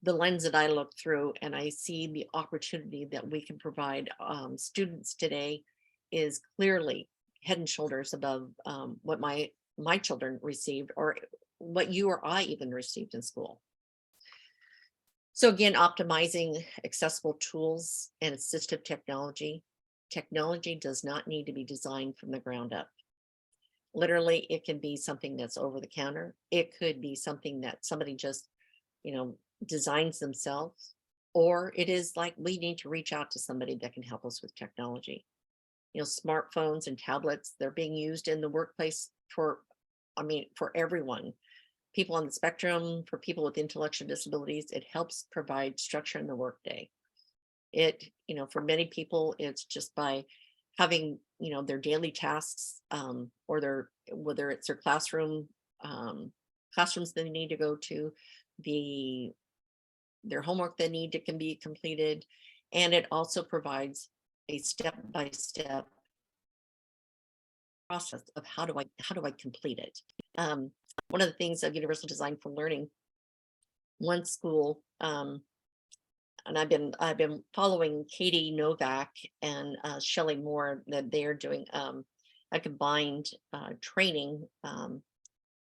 the lens that I look through, and I see the opportunity that we can provide students today is clearly head and shoulders above what my children received, or what you or I even received in school. So again, optimizing accessible tools and assistive technology. Technology does not need to be designed from the ground up. Literally, it can be something that's over the counter. It could be something that somebody just, you know, designs themselves. Or it is like we need to reach out to somebody that can help us with technology. You know, smartphones and tablets, they're being used in the workplace for, I mean, for everyone. People on the spectrum, for people with intellectual disabilities, it helps provide structure in the workday. It, you know, for many people, it's just by having, you know, their daily tasks, or their, whether it's their classrooms they need to go to, the their homework they need to can be completed. And it also provides a step-by-step process of how do I complete it. One of the things of Universal Design for Learning, one school, and I've been following Katie Novak and Shelley Moore, that they are doing a combined training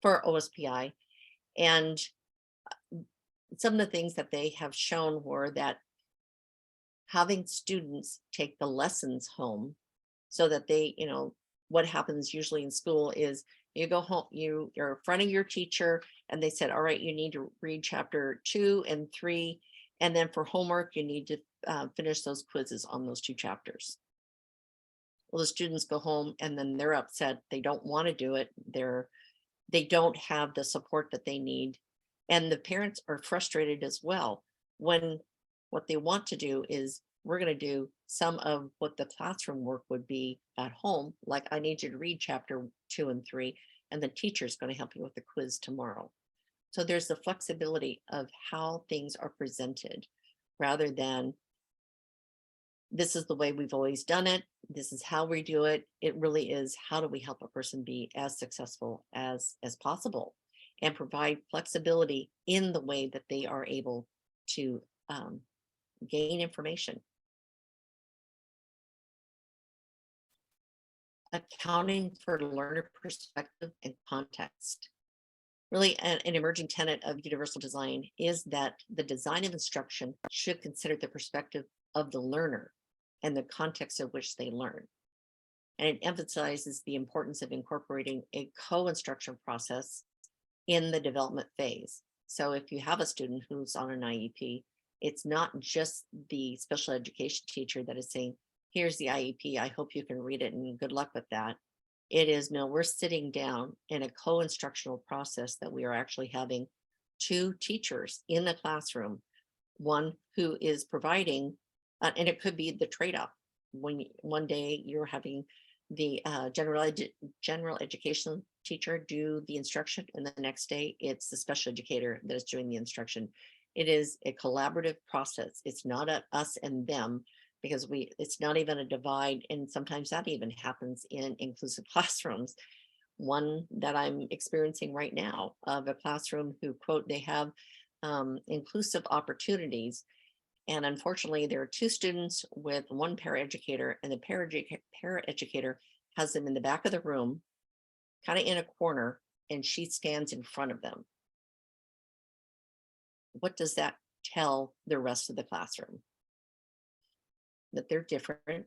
for OSPI. And some of the things that they have shown were that having students take the lessons home, so that they, you know, what happens usually in school is you go home, you're in front of your teacher, and they said, all right, you need to read chapter 2 and 3, and then for homework, you need to finish those quizzes on those 2 chapters. Well, the students go home and then they're upset. They don't want to do it. They don't have the support that they need. And the parents are frustrated as well, when what they want to do is, we're going to do some of what the classroom work would be at home. Like, I need you to read chapter 2 and 3, and the teacher's going to help you with the quiz tomorrow. So there's the flexibility of how things are presented, rather than this is the way we've always done it, this is how we do it. It really is, how do we help a person be as successful as possible, and provide flexibility in the way that they are able to gain information. Accounting for learner perspective and context. Really, an emerging tenet of universal design is that the design of instruction should consider the perspective of the learner and the context of which they learn. And it emphasizes the importance of incorporating a co-instruction process in the development phase. So if you have a student who's on an IEP, it's not just the special education teacher that is saying, here's the IEP, I hope you can read it and good luck with that. It is, no, we're sitting down in a co-instructional process that we are actually having 2 teachers in the classroom, one who is providing, and it could be the trade-off. When one day you're having the general education teacher do the instruction, and the next day it's the special educator that is doing the instruction. It is a collaborative process. It's not a us and them, because it's not even a divide. And sometimes that even happens in inclusive classrooms. One that I'm experiencing right now, of a classroom who, quote, they have inclusive opportunities. And unfortunately, there are 2 students with 1 paraeducator, and the paraeducator has them in the back of the room, kind of in a corner, and she stands in front of them. What does that tell the rest of the classroom? That they're different,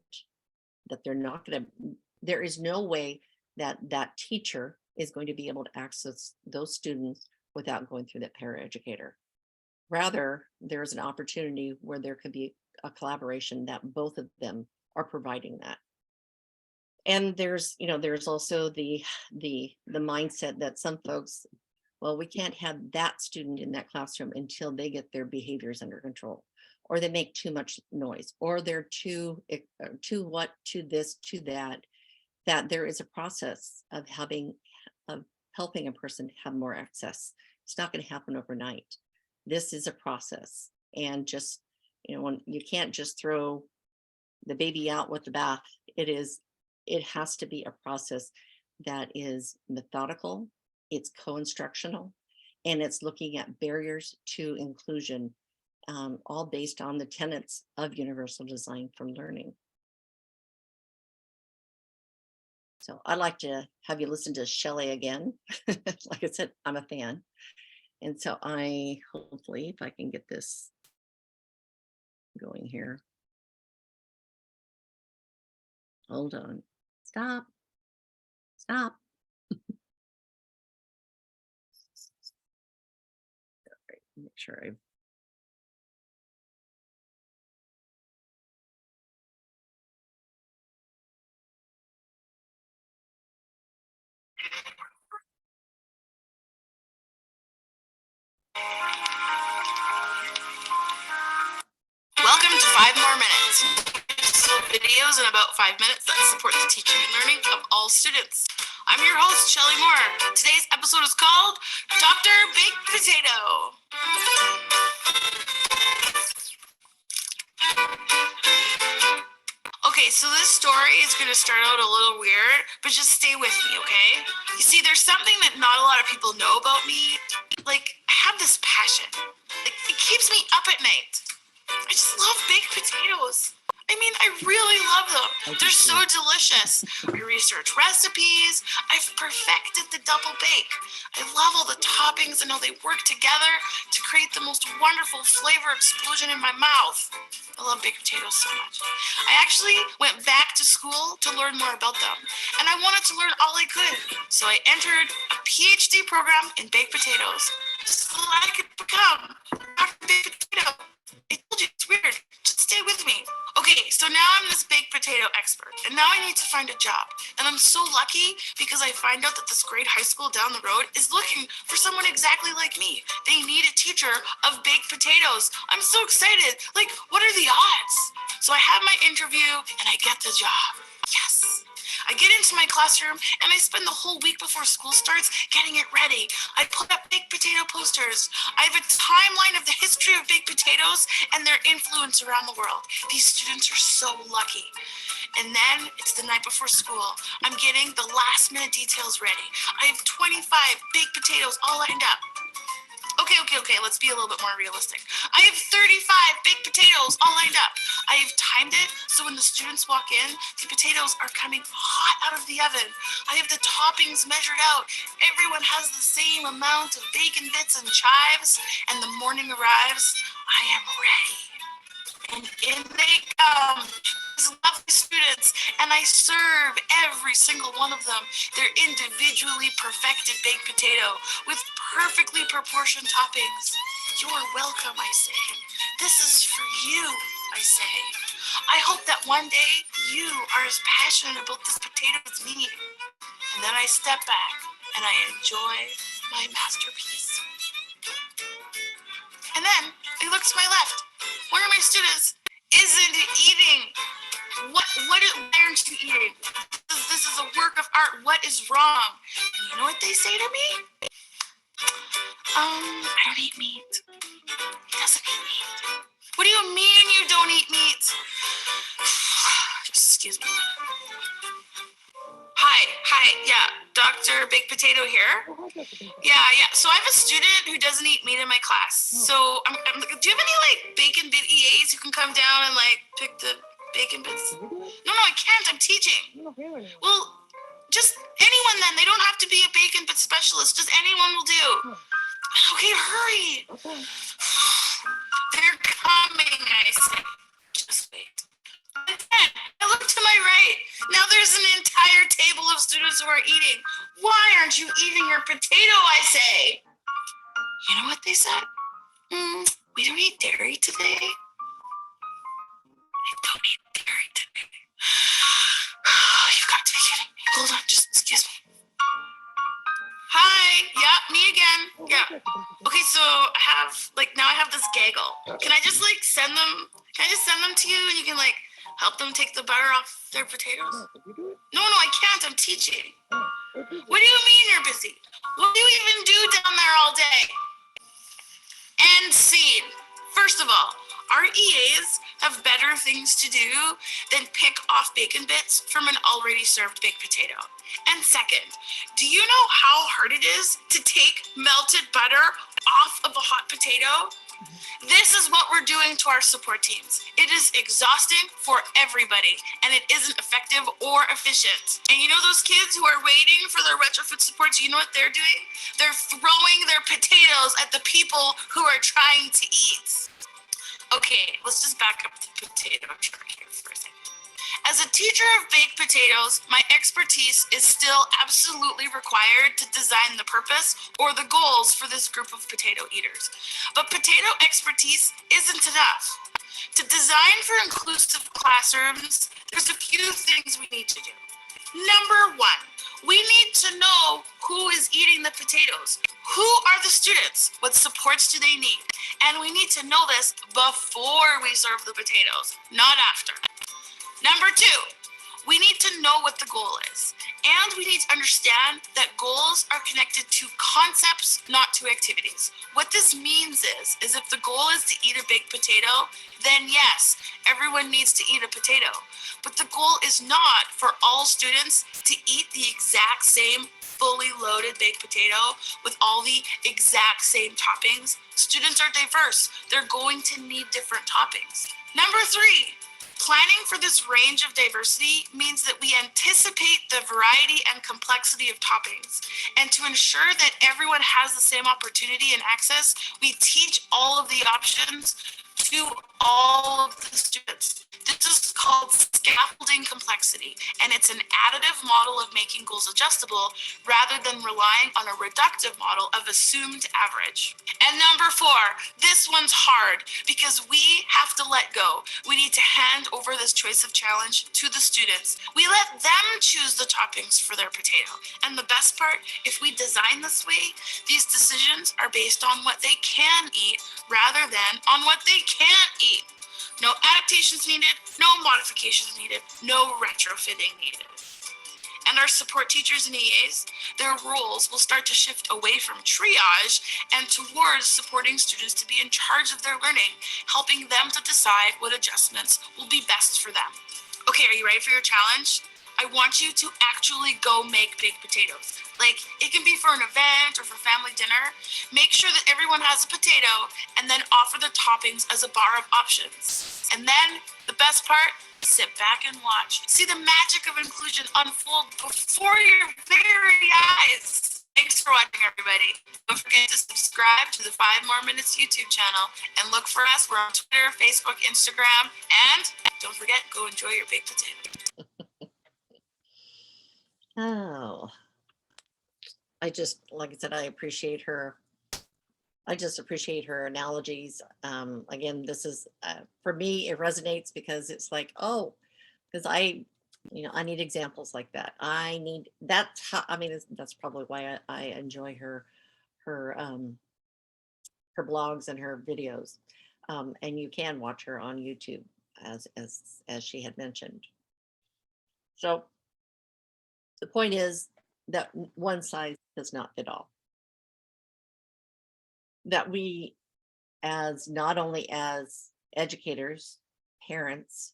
that they're not going to, there is no way that that teacher is going to be able to access those students without going through that paraeducator. Rather, there's an opportunity where there could be a collaboration that both of them are providing that. And there's, you know, there's also the mindset that some folks, well, we can't have that student in that classroom until they get their behaviors under control, or they make too much noise, or they're too this, to that. That there is a process of helping a person have more access. It's not going to happen overnight. This is a process, and just, you know, when you can't just throw the baby out with the bath. It has to be a process that is methodical, it's co-instructional, and it's looking at barriers to inclusion, all based on the tenets of universal design for learning. So I'd like to have you listen to Shelley again. Like I said, I'm a fan. And so hopefully, if I can get this going here. Hold on. Stop. Stop. All right, make sure I. Welcome to 5 More Minutes. Videos in about 5 minutes that support the teaching and learning of all students. I'm your host, Shelly Moore. Today's episode is called Dr. Baked Potato. Okay, so this story is going to start out a little weird, but just stay with me, okay? You see, there's something that not a lot of people know about me. Like, I have this passion. Like, it keeps me up at night. I just love baked potatoes. I mean, I really love them. They're so delicious. I research recipes. I've perfected the double bake. I love all the toppings and how they work together to create the most wonderful flavor explosion in my mouth. I love baked potatoes so much. I actually went back to school to learn more about them, and I wanted to learn all I could. So I entered a PhD program in baked potatoes so I could become a baked potato. I told you, it's weird. Just stay with me. Okay, so now I'm this baked potato expert, and now I need to find a job. And I'm so lucky because I find out that this great high school down the road is looking for someone exactly like me. They need a teacher of baked potatoes. I'm so excited. Like, what are the odds? So I have my interview, and I get the job. Yes. I get into my classroom and I spend the whole week before school starts getting it ready. I put up baked potato posters. I have a timeline of the history of baked potatoes and their influence around the world. These students are so lucky. And then it's the night before school. I'm getting the last minute details ready. I have 25 baked potatoes all lined up. Okay, let's be a little bit more realistic. I have 35 baked potatoes all lined up. I have timed it so when the students walk in, the potatoes are coming hot out of the oven. I have the toppings measured out. Everyone has the same amount of bacon bits and chives, and the morning arrives. I am ready. And in they come, these lovely students, and I serve every single one of them their individually perfected baked potato with perfectly proportioned toppings. You are welcome, I say. This is for you, I say. I hope that one day you are as passionate about this potato as me. And then I step back and I enjoy my masterpiece. And then I look to my left. One of my students isn't eating. Why aren't you eating? This is a work of art. What is wrong? And you know what they say to me? I don't eat meat. He doesn't eat meat. What do you mean you don't eat meat? Just excuse me. Hi, yeah, Dr. Baked Potato here. Yeah. So I have a student who doesn't eat meat in my class. So do you have any like bacon bit EAs who can come down and like pick the bacon bits? No, I can't. I'm teaching. Well, just anyone then. They don't have to be a bacon bit specialist. Just anyone will do. Okay, hurry. They're coming, I say. Just wait. Again, I look to my right. Now there's an entire table of students who are eating. Why aren't you eating your potato, I say? You know what they said? We don't eat dairy today. I don't eat dairy today. You've got to be kidding me. Hold on, just excuse me. Hi, yeah, me again. Yeah. Okay, so now I have this gaggle. Can I just send them to you and you can help them take the butter off their potatoes? No, I can't. I'm teaching. What do you mean you're busy? What do you even do down there all day? End scene. First of all, our EAs have better things to do than pick off bacon bits from an already served baked potato. And second, do you know how hard it is to take melted butter off of a hot potato? This is what we're doing to our support teams. It is exhausting for everybody, and it isn't effective or efficient. And you know those kids who are waiting for their retrofit supports, you know what they're doing? They're throwing their potatoes at the people who are trying to eat. Okay, let's just back up the potato chart here for a second. As a teacher of baked potatoes, my expertise is still absolutely required to design the purpose or the goals for this group of potato eaters. But potato expertise isn't enough. To design for inclusive classrooms, there's a few things we need to do. Number one, we need to know who is eating the potatoes. Who are the students? What supports do they need? And we need to know this before we serve the potatoes, not after. Number two, we need to know what the goal is. And we need to understand that goals are connected to concepts, not to activities. What this means is if the goal is to eat a baked potato, then yes, everyone needs to eat a potato. But the goal is not for all students to eat the exact same fully loaded baked potato with all the exact same toppings. Students are diverse. They're going to need different toppings. Number three, planning for this range of diversity means that we anticipate the variety and complexity of toppings. And to ensure that everyone has the same opportunity and access, we teach all of the options to all of the students. This is called scaffolding complexity, and it's an additive model of making goals adjustable rather than relying on a reductive model of assumed average. And number four, this one's hard because we have to let go. We need to hand over this choice of challenge to the students. We let them choose the toppings for their potato. And the best part, if we design this way, these decisions are based on what they can eat rather than on what they can't eat. No adaptations needed, no modifications needed, no retrofitting needed. And our support teachers and EAs, their roles will start to shift away from triage and towards supporting students to be in charge of their learning, helping them to decide what adjustments will be best for them. Okay, are you ready for your challenge? I want you to actually go make baked potatoes. Like, it can be for an event or for family dinner. Make sure that everyone has a potato and then offer the toppings as a bar of options. And then, the best part, sit back and watch. See the magic of inclusion unfold before your very eyes. Thanks for watching, everybody. Don't forget to subscribe to the 5 More Minutes YouTube channel and look for us. We're on Twitter, Facebook, Instagram, and don't forget, go enjoy your baked potato. Oh, I just, like I said, I appreciate her. I just appreciate her analogies. Again, this is, for me, it resonates because it's like, oh, because I need examples like that. That's how, I mean, that's probably why I enjoy her, her blogs and her videos. And you can watch her on YouTube as she had mentioned. So the point is that one size does not fit all. That we, as not only as educators, parents,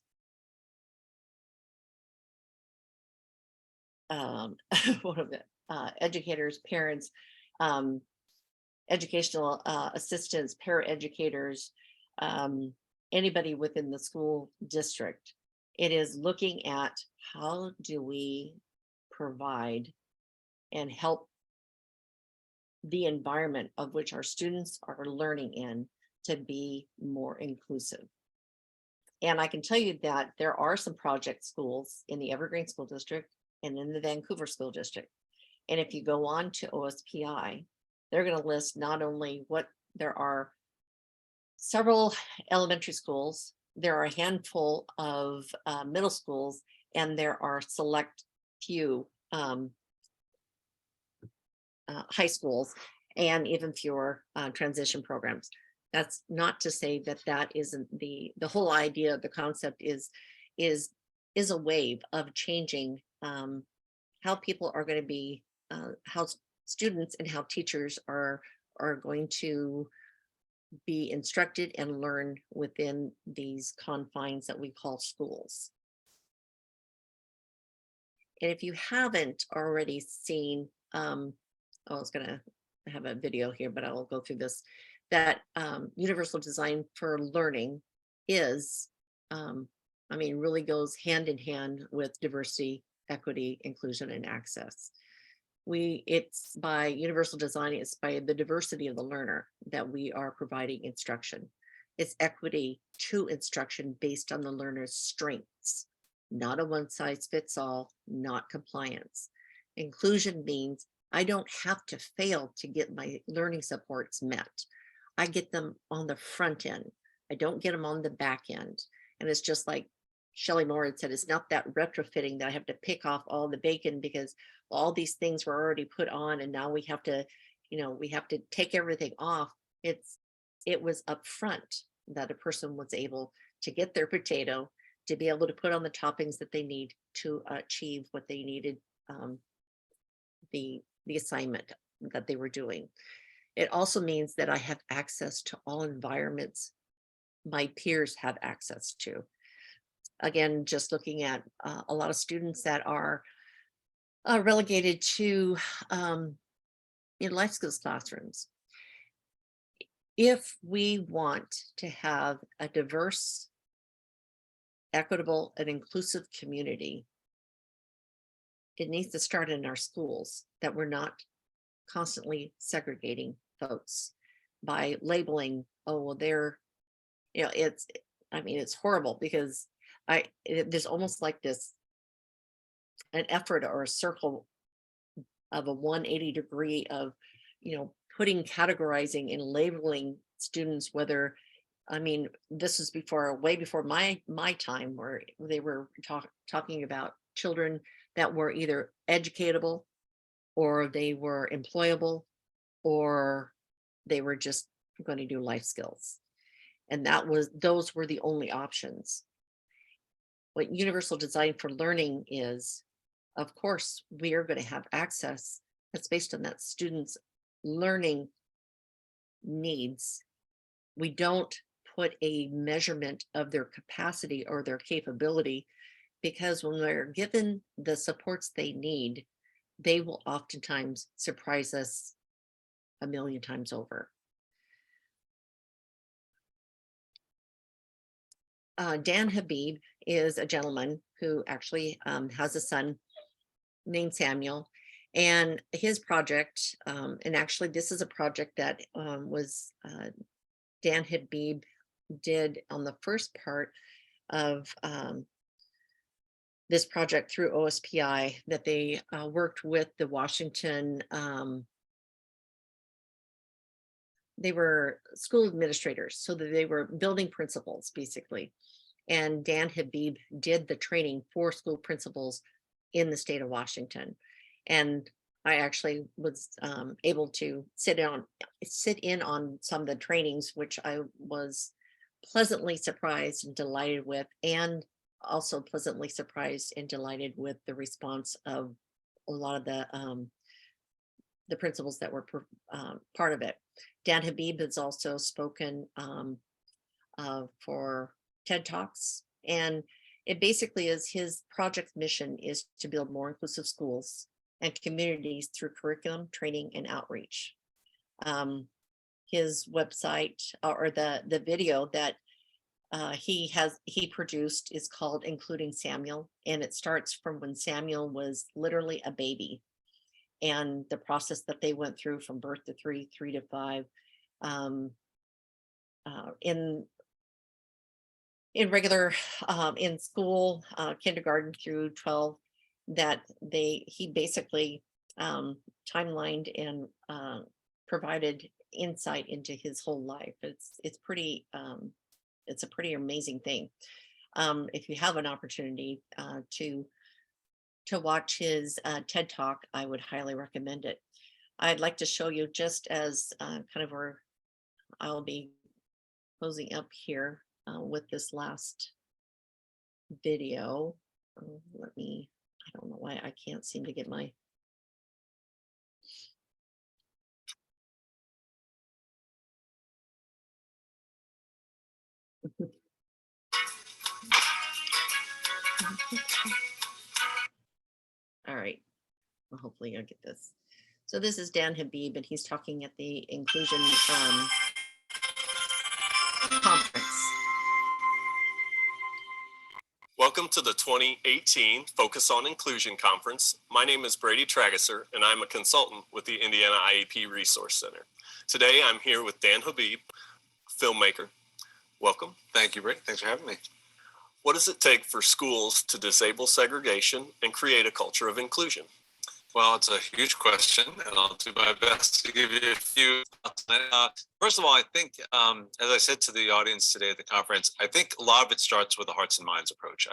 what of it, educators, parents, educational assistants, paraeducators, anybody within the school district, it is looking at how do we provide and help the environment of which our students are learning in to be more inclusive. And I can tell you that there are some project schools in the Evergreen School District and in the Vancouver School District. And if you go on to OSPI, they're going to list not only what there are several elementary schools, there are a handful of middle schools, and there are select few high schools, and even fewer transition programs. That's not to say that that isn't the whole idea. The concept is a wave of changing how people are going to be, how students and how teachers are going to be instructed and learn within these confines that we call schools. And if you haven't already seen, I was going to have a video here, but I will go through this, that universal design for learning is, I mean, really goes hand in hand with diversity, equity, inclusion, and access. It's by universal design, it's by the diversity of the learner that we are providing instruction. It's equity to instruction based on the learner's strengths, not a one size fits all, not compliance. Inclusion means I don't have to fail to get my learning supports met. I get them on the front end. I don't get them on the back end. And it's just like Shelley Moore had said, it's not that retrofitting that I have to pick off all the bacon because all these things were already put on and now we have to, we have to take everything off. It was upfront that a person was able to get their potato, to be able to put on the toppings that they need to achieve what they needed, the assignment that they were doing. It also means that I have access to all environments my peers have access to. Again, just looking at a lot of students that are relegated to life skills classrooms. If we want to have a diverse, equitable, and inclusive community, it needs to start in our schools, that we're not constantly segregating folks by labeling, oh, well, they're, it's horrible because there's almost like an effort or a circle of a 180 degree of, putting, categorizing and labeling students, whether, this is way before my time, where they were talking about children that were either educatable or they were employable or they were just going to do life skills. And those were the only options. What universal design for learning is, of course, we are going to have access that's based on that student's learning needs. We don't put a measurement of their capacity or their capability, because when they're given the supports they need, they will oftentimes surprise us a million times over. Dan Habib is a gentleman who actually has a son named Samuel, and his project, and actually this is a project that was Dan Habib did on the first part of this project through OSPI, that they worked with the Washington, they were school administrators, so that they were building principals basically. And Dan Habib did the training for school principals in the state of Washington. And I actually was able to sit in on some of the trainings, which I was pleasantly surprised and delighted with, and also pleasantly surprised and delighted with the response of a lot of the principals that were part of it. Dan Habib has also spoken for TED Talks, and it basically is his project mission is to build more inclusive schools and communities through curriculum, training, and outreach. His website, or the video that he produced, is called Including Samuel, and it starts from when Samuel was literally a baby, and the process that they went through from birth to 3 to 5, in regular in school, kindergarten through 12, that he basically timelined and provided insight into his whole life. It's a pretty amazing thing. If you have an opportunity to watch his TED Talk, I would highly recommend it. I'd like to show you, just as kind of where I'll be closing up here with this last video. I don't know why I can't seem to get my all right, well, hopefully I'll get this. So this is Dan Habib, and he's talking at the Inclusion conference. Welcome to the 2018 Focus on Inclusion Conference. My name is Brady Trageser, and I'm a consultant with the Indiana IEP Resource Center. Today, I'm here with Dan Habib, filmmaker, Welcome. Thank you, Rick. Thanks for having me. What does it take for schools to disable segregation and create a culture of inclusion? Well, it's a huge question, and I'll do my best to give you a few thoughts on it. First of all, I think, as I said to the audience today at the conference, I think a lot of it starts with a hearts and minds approach.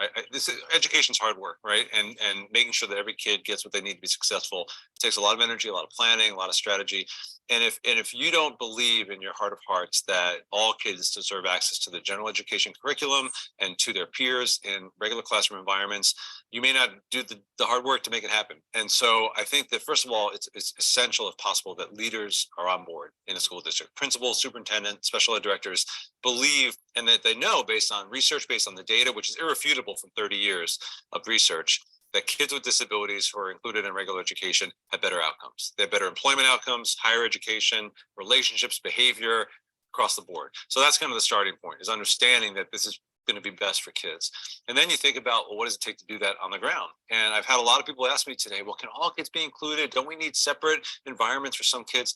Education's hard work, right? And making sure that every kid gets what they need to be successful takes a lot of energy, a lot of planning, a lot of strategy. And if you don't believe in your heart of hearts that all kids deserve access to the general education curriculum and to their peers in regular classroom environments, you may not do the hard work to make it happen. And so I think that, first of all, it's essential, if possible, that leaders are on board in a school district. Principals, superintendent, special ed directors believe, and that they know based on research, based on the data, which is irrefutable from 30 years of research, that kids with disabilities who are included in regular education have better outcomes. They have better employment outcomes, higher education, relationships, behavior across the board. So that's kind of the starting point, is understanding that this is going to be best for kids. And then you think about, well, what does it take to do that on the ground? And I've had a lot of people ask me today, well, can all kids be included? Don't we need separate environments for some kids?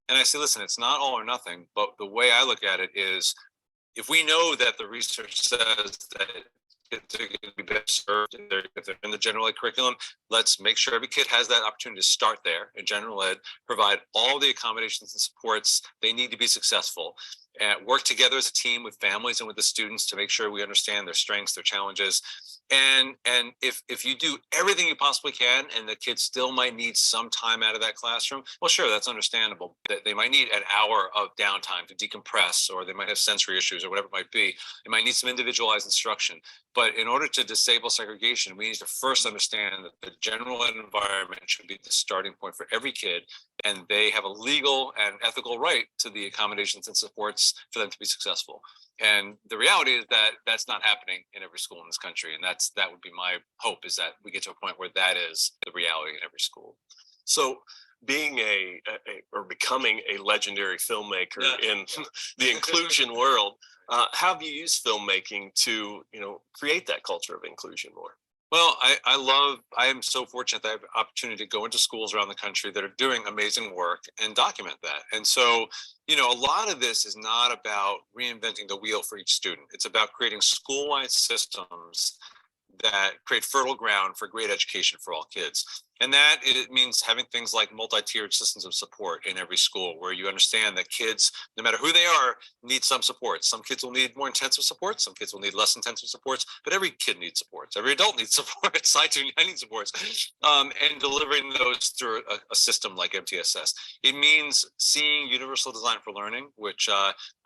And I say, listen, it's not all or nothing, but the way I look at it is, if we know that the research says that kids are going to be best served if they're in the general ed curriculum, let's make sure every kid has that opportunity to start there in general ed, provide all the accommodations and supports they need to be successful, and work together as a team with families and with the students to make sure we understand their strengths, their challenges. And if you do everything you possibly can, and the kids still might need some time out of that classroom, well, sure, that's understandable. That they might need an hour of downtime to decompress, or they might have sensory issues or whatever it might be. They might need some individualized instruction. But in order to disable segregation, we need to first understand that the general ed environment should be the starting point for every kid, and they have a legal and ethical right to the accommodations and supports for them to be successful. And the reality is that that's not happening in every school in this country. And that would be my hope, is that we get to a point where that is the reality in every school. So being or becoming a legendary filmmaker in the inclusion world, how have you used filmmaking to, create that culture of inclusion more? Well, I am so fortunate that I have the opportunity to go into schools around the country that are doing amazing work and document that. And so, a lot of this is not about reinventing the wheel for each student. It's about creating school-wide systems that create fertile ground for great education for all kids. And that it means having things like multi-tiered systems of support in every school, where you understand that kids, no matter who they are, need some support. Some kids will need more intensive supports. Some kids will need less intensive supports, but every kid needs supports. Every adult needs supports. I need supports. And delivering those through a system like MTSS. It means seeing universal design for learning, which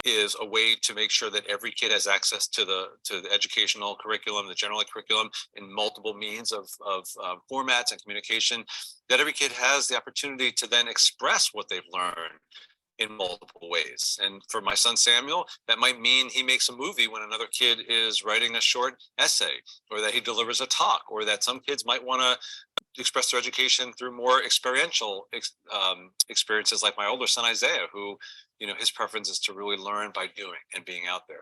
is a way to make sure that every kid has access to the educational curriculum, the general ed curriculum, in multiple means of formats and communication, that every kid has the opportunity to then express what they've learned in multiple ways. And for my son Samuel, that might mean he makes a movie when another kid is writing a short essay, or that he delivers a talk, or that some kids might want to express their education through more experiential experiences, like my older son Isaiah, who his preference is to really learn by doing and being out there.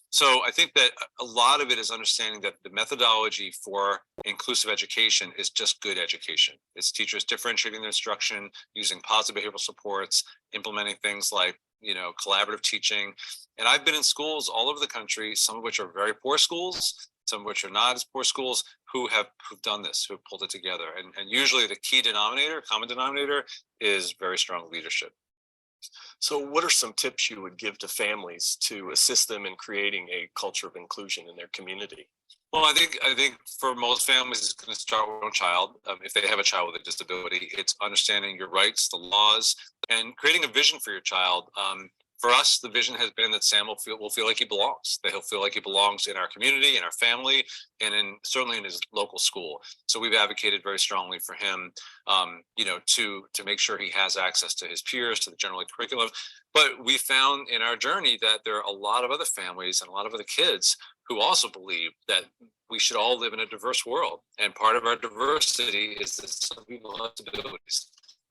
So I think that a lot of it is understanding that the methodology for inclusive education is just good education. It's teachers differentiating their instruction, using positive behavioral supports, implementing things like collaborative teaching. And I've been in schools all over the country, some of which are very poor schools, some of which are not as poor schools, who've done this, who have pulled it together. And usually the common denominator is very strong leadership. So what are some tips you would give to families to assist them in creating a culture of inclusion in their community? Well, I think for most families, it's going to start with their own child. If they have a child with a disability, it's understanding your rights, the laws, and creating a vision for your child. For us, the vision has been that Sam will feel like he belongs, that he'll feel like he belongs in our community, in our family, and certainly in his local school. So we've advocated very strongly for him, to make sure he has access to his peers, to the general ed curriculum. But we found in our journey that there are a lot of other families and a lot of other kids who also believe that we should all live in a diverse world. And part of our diversity is that some people have disabilities.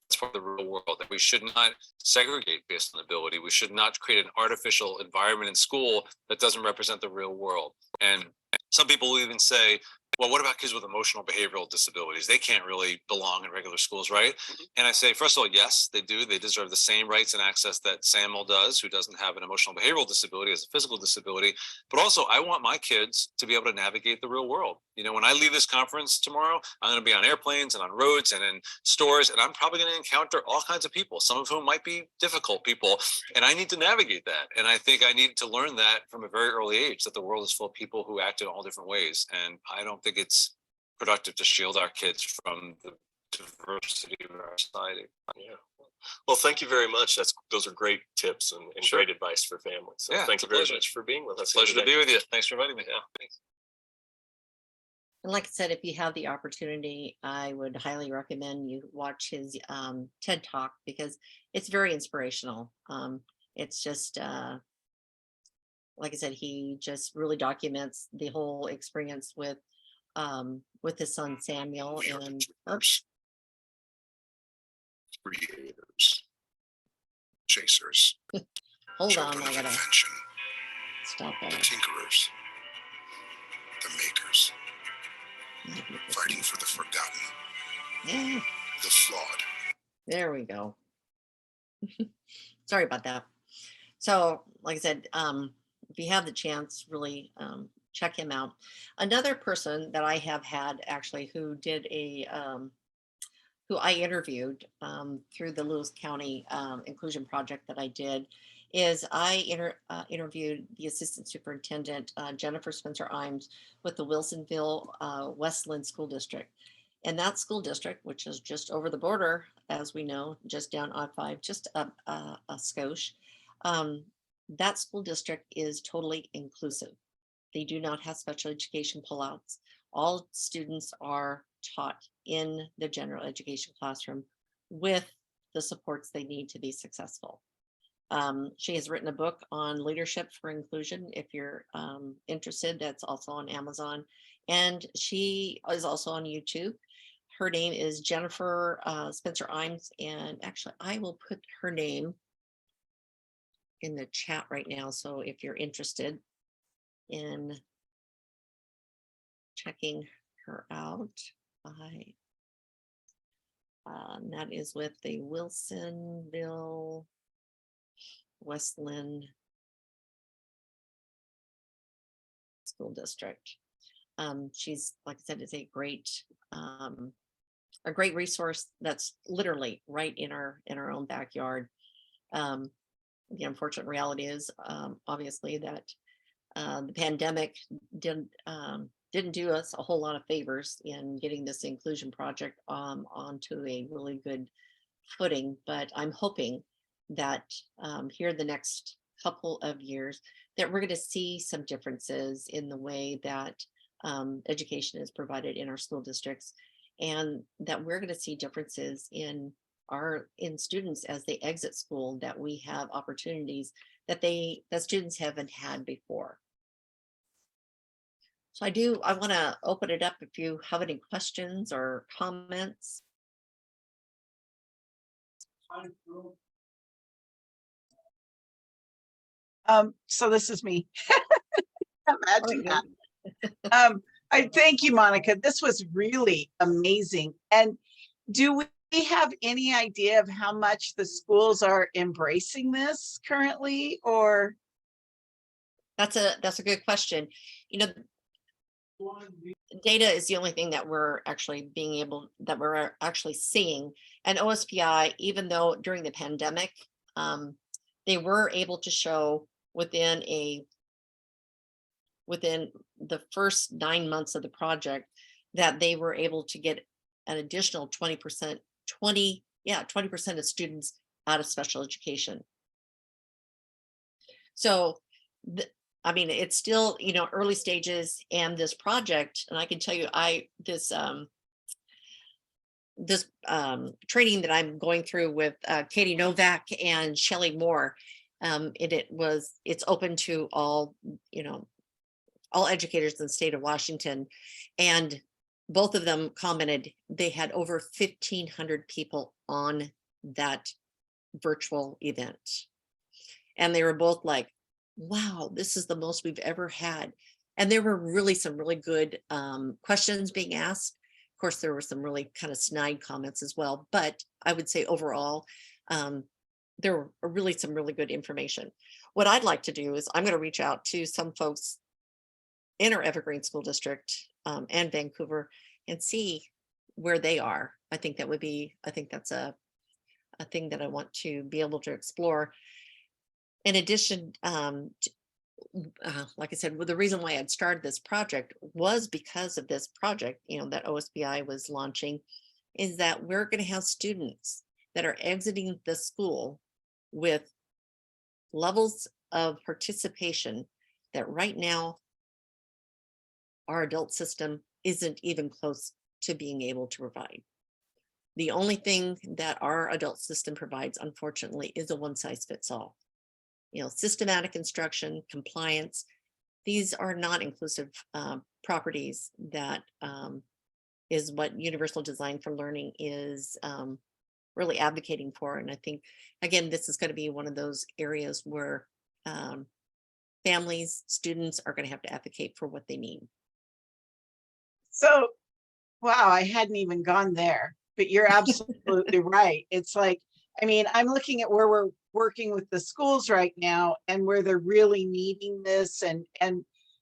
That's part of the real world, that we should not segregate based on ability. We should not create an artificial environment in school that doesn't represent the real world. And some people will even say, well, what about kids with emotional behavioral disabilities? They can't really belong in regular schools, right? And I say, first of all, yes, they do. They deserve the same rights and access that Samuel does, who doesn't have an emotional behavioral disability, as a physical disability. But also, I want my kids to be able to navigate the real world. You know, when I leave this conference tomorrow, I'm going to be on airplanes and on roads and in stores, and I'm probably going to encounter all kinds of people, some of whom might be difficult people, and I need to navigate that. And I think I need to learn that from a very early age, that the world is full of people who act in all different ways. And I don't think it's productive to shield our kids from the diversity of our society. Yeah. Well, thank you very much. Those are great tips and Sure. great advice for families. So Yeah, thank it's a you very pleasure. much for being with us. Pleasure to today. be with you. Thanks for inviting me. Yeah. Thanks. And like I said, if you have the opportunity, I would highly recommend you watch his TED Talk, because it's very inspirational. It's just, like I said, he just really documents the whole experience with his son Samuel. And creators, chasers, hold children on, I of gotta invention, stop the that. tinkerers, the makers, fighting for the forgotten, Yeah, the flawed. there we go. Sorry about that. So, like I said, if you have the chance, really check him out. Another person that I have had actually who did who I interviewed through the Lewis County Inclusion Project that I did, is I interviewed the Assistant Superintendent, Jennifer Spencer Imes, with the Wilsonville Westland School District. And that school district, which is just over the border, as we know, just down I-5, just up a skosh, that school district is totally inclusive. They do not have special education pullouts. All students are taught in the general education classroom with the supports they need to be successful. She has written a book on leadership for inclusion. If you're interested, that's also on Amazon. And she is also on YouTube. Her name is Jennifer Spencer Imes. And actually, I will put her name in the chat right now. So if you're interested in checking her out, that is with the Wilsonville Westland School District. She's, like I said, is a great resource that's literally right in our own backyard. The unfortunate reality is obviously that the pandemic didn't do us a whole lot of favors in getting this inclusion project onto a really good footing, but I'm hoping that here the next couple of years that we're going to see some differences in the way that education is provided in our school districts, and that we're going to see differences in students as they exit school, that we have opportunities that students haven't had before. So I want to open it up if you have any questions or comments. So this is me. Imagine that. I thank you, Monica. This was really amazing. And do we have any idea of how much the schools are embracing this currently, or? That's a good question. You know, data is the only thing that we're actually seeing. And OSPI, even though during the pandemic, they were able to show within the first 9 months of the project that they were able to get an additional 20% of students out of special education. So I mean, it's still, early stages, and this project, and I can tell you, this training that I'm going through with Katie Novak and Shelley Moore, it's open to all educators in the state of Washington, and both of them commented they had over 1,500 people on that virtual event, and they were both like, wow, this is the most we've ever had. And there were really some really good questions being asked. Of course, there were some really kind of snide comments as well, but I would say overall, there were really some really good information. What I'd like to do is I'm going to reach out to some folks in our Evergreen School District and Vancouver and see where they are. I think that's a thing that I want to be able to explore. In addition, like I said, well, the reason why I'd started this project was because of this project, that OSBI was launching, is that we're going to have students that are exiting the school with levels of participation that right now our adult system isn't even close to being able to provide. The only thing that our adult system provides, unfortunately, is a one-size-fits-all. Systematic instruction, compliance, these are not inclusive properties that is what Universal Design for Learning is really advocating for. And I think, again, this is going to be one of those areas where families, students are going to have to advocate for what they need. So, wow, I hadn't even gone there, but you're absolutely right. It's like, I mean, I'm looking at where we're working with the schools right now and where they're really needing this. And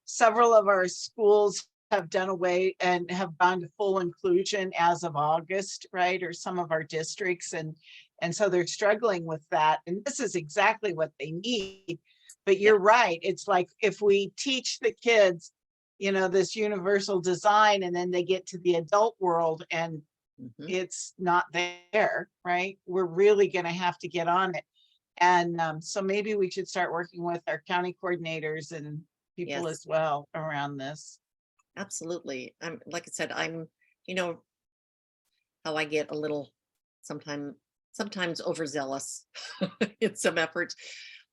several of our schools have done away and have gone to full inclusion as of August, right? Or some of our districts. And so they're struggling with that. And this is exactly what they need. But you're right. It's like if we teach the kids, this universal design, and then they get to the adult world and it's not there, right? We're really going to have to get on it. And so maybe we should start working with our county coordinators and people as well around this. Absolutely. Like I said, I'm, how I get a little sometimes overzealous in some efforts.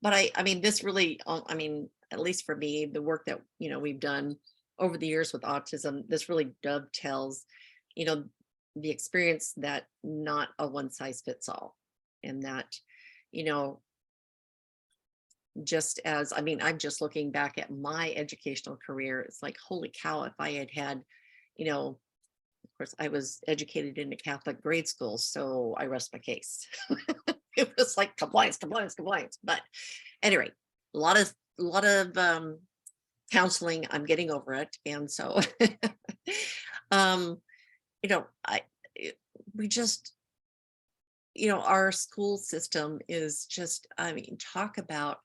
But I mean, this really, at least for me, the work that, we've done over the years with autism, this really dovetails, the experience that not a one size fits all. And that, just as, I'm just looking back at my educational career, it's like, holy cow, if I had, of course, I was educated in a Catholic grade school, so I rest my case. It was like compliance. But anyway, a lot of counseling, I'm getting over it. And so, we just, our school system is just, talk about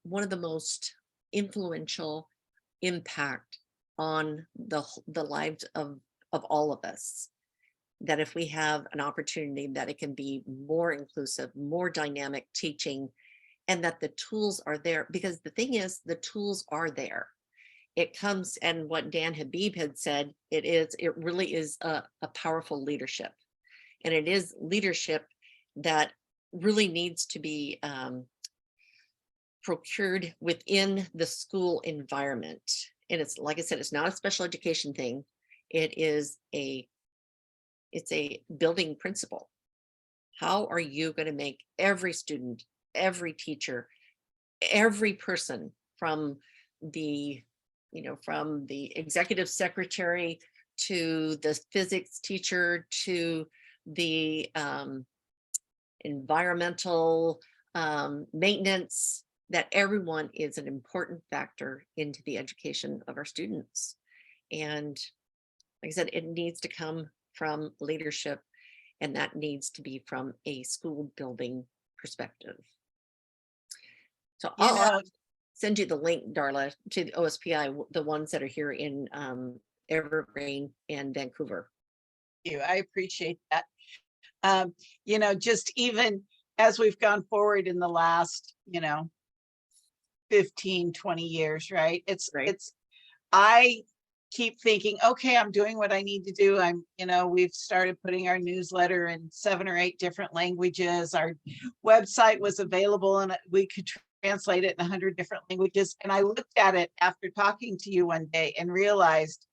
one of the most influential impact on the lives of all of us. That if we have an opportunity that it can be more inclusive, more dynamic teaching, and that the tools are there, because the thing is, the tools are there. It comes, and what Dan Habib had said, it really is a powerful leadership. And it is leadership that really needs to be procured within the school environment. And it's, like I said, it's not a special education thing. It's a building principle. How are you going to make every student, every teacher, every person from the executive secretary to the physics teacher to the environmental maintenance, that everyone is an important factor into the education of our students. And like I said, it needs to come from leadership, and that needs to be from a school building perspective. So I'll send you the link, Darla, to the OSPI, the ones that are here in Evergreen and Vancouver. I appreciate that. Just even as we've gone forward in the last, 15, 20 years, right? I keep thinking, okay, I'm doing what I need to do. We've started putting our newsletter in 7 or 8 different languages. Our website was available and we could translate it in 100 different languages. And I looked at it after talking to you one day and realized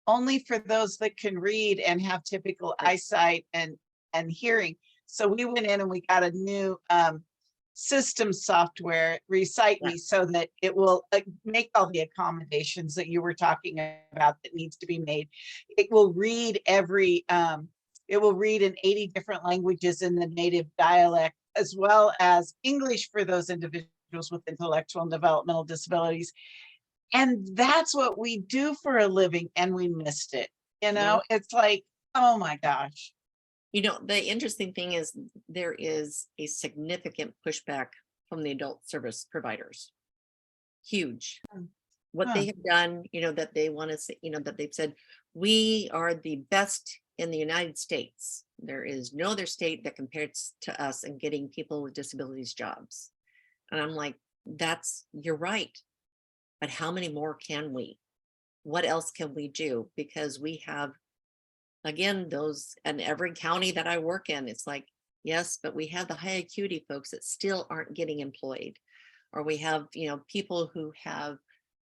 only for those that can read and have typical eyesight and hearing. So we went in and we got a new system software, Recite Me, so that it will make all the accommodations that you were talking about that needs to be made. It will read it will read in 80 different languages in the native dialect, as well as English for those individuals with intellectual and developmental disabilities. And that's what we do for a living, and we missed it. You know, it's like, oh my gosh. You know, the interesting thing is there is a significant pushback from the adult service providers. Huge. What they have done, you know, that they want to say, you know, that they've said, we are the best in the United States. There is no other state that compares to us in getting people with disabilities jobs. And I'm like, you're right. But how many more can we? What else can we do? Because we have, again, those, and every county that I work in, it's like, yes, but we have the high acuity folks that still aren't getting employed. Or we have, you know, people who have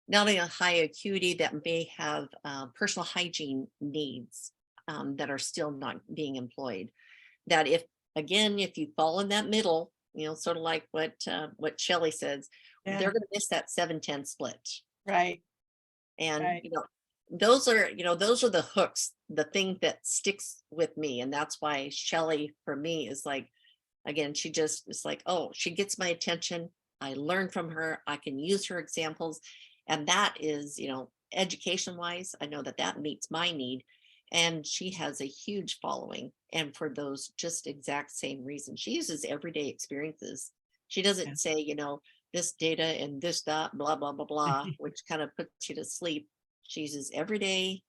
not only a high acuity that may have personal hygiene needs that are still not being employed. That if you fall in that middle, you know, sort of like what Shelley says, they're going to miss that 7-10 split. Right. And, you know, those are the hooks, the thing that sticks with me. And that's why Shelley, for me, is like, again, she just is like, oh, she gets my attention. I learn from her. I can use her examples. And that is, you know, education wise, I know that meets my need. And she has a huge following. And for those just exact same reasons, she uses everyday experiences. She doesn't say, you know, this data and this, that, blah, blah, blah, blah, which kind of puts you to sleep. She uses everyday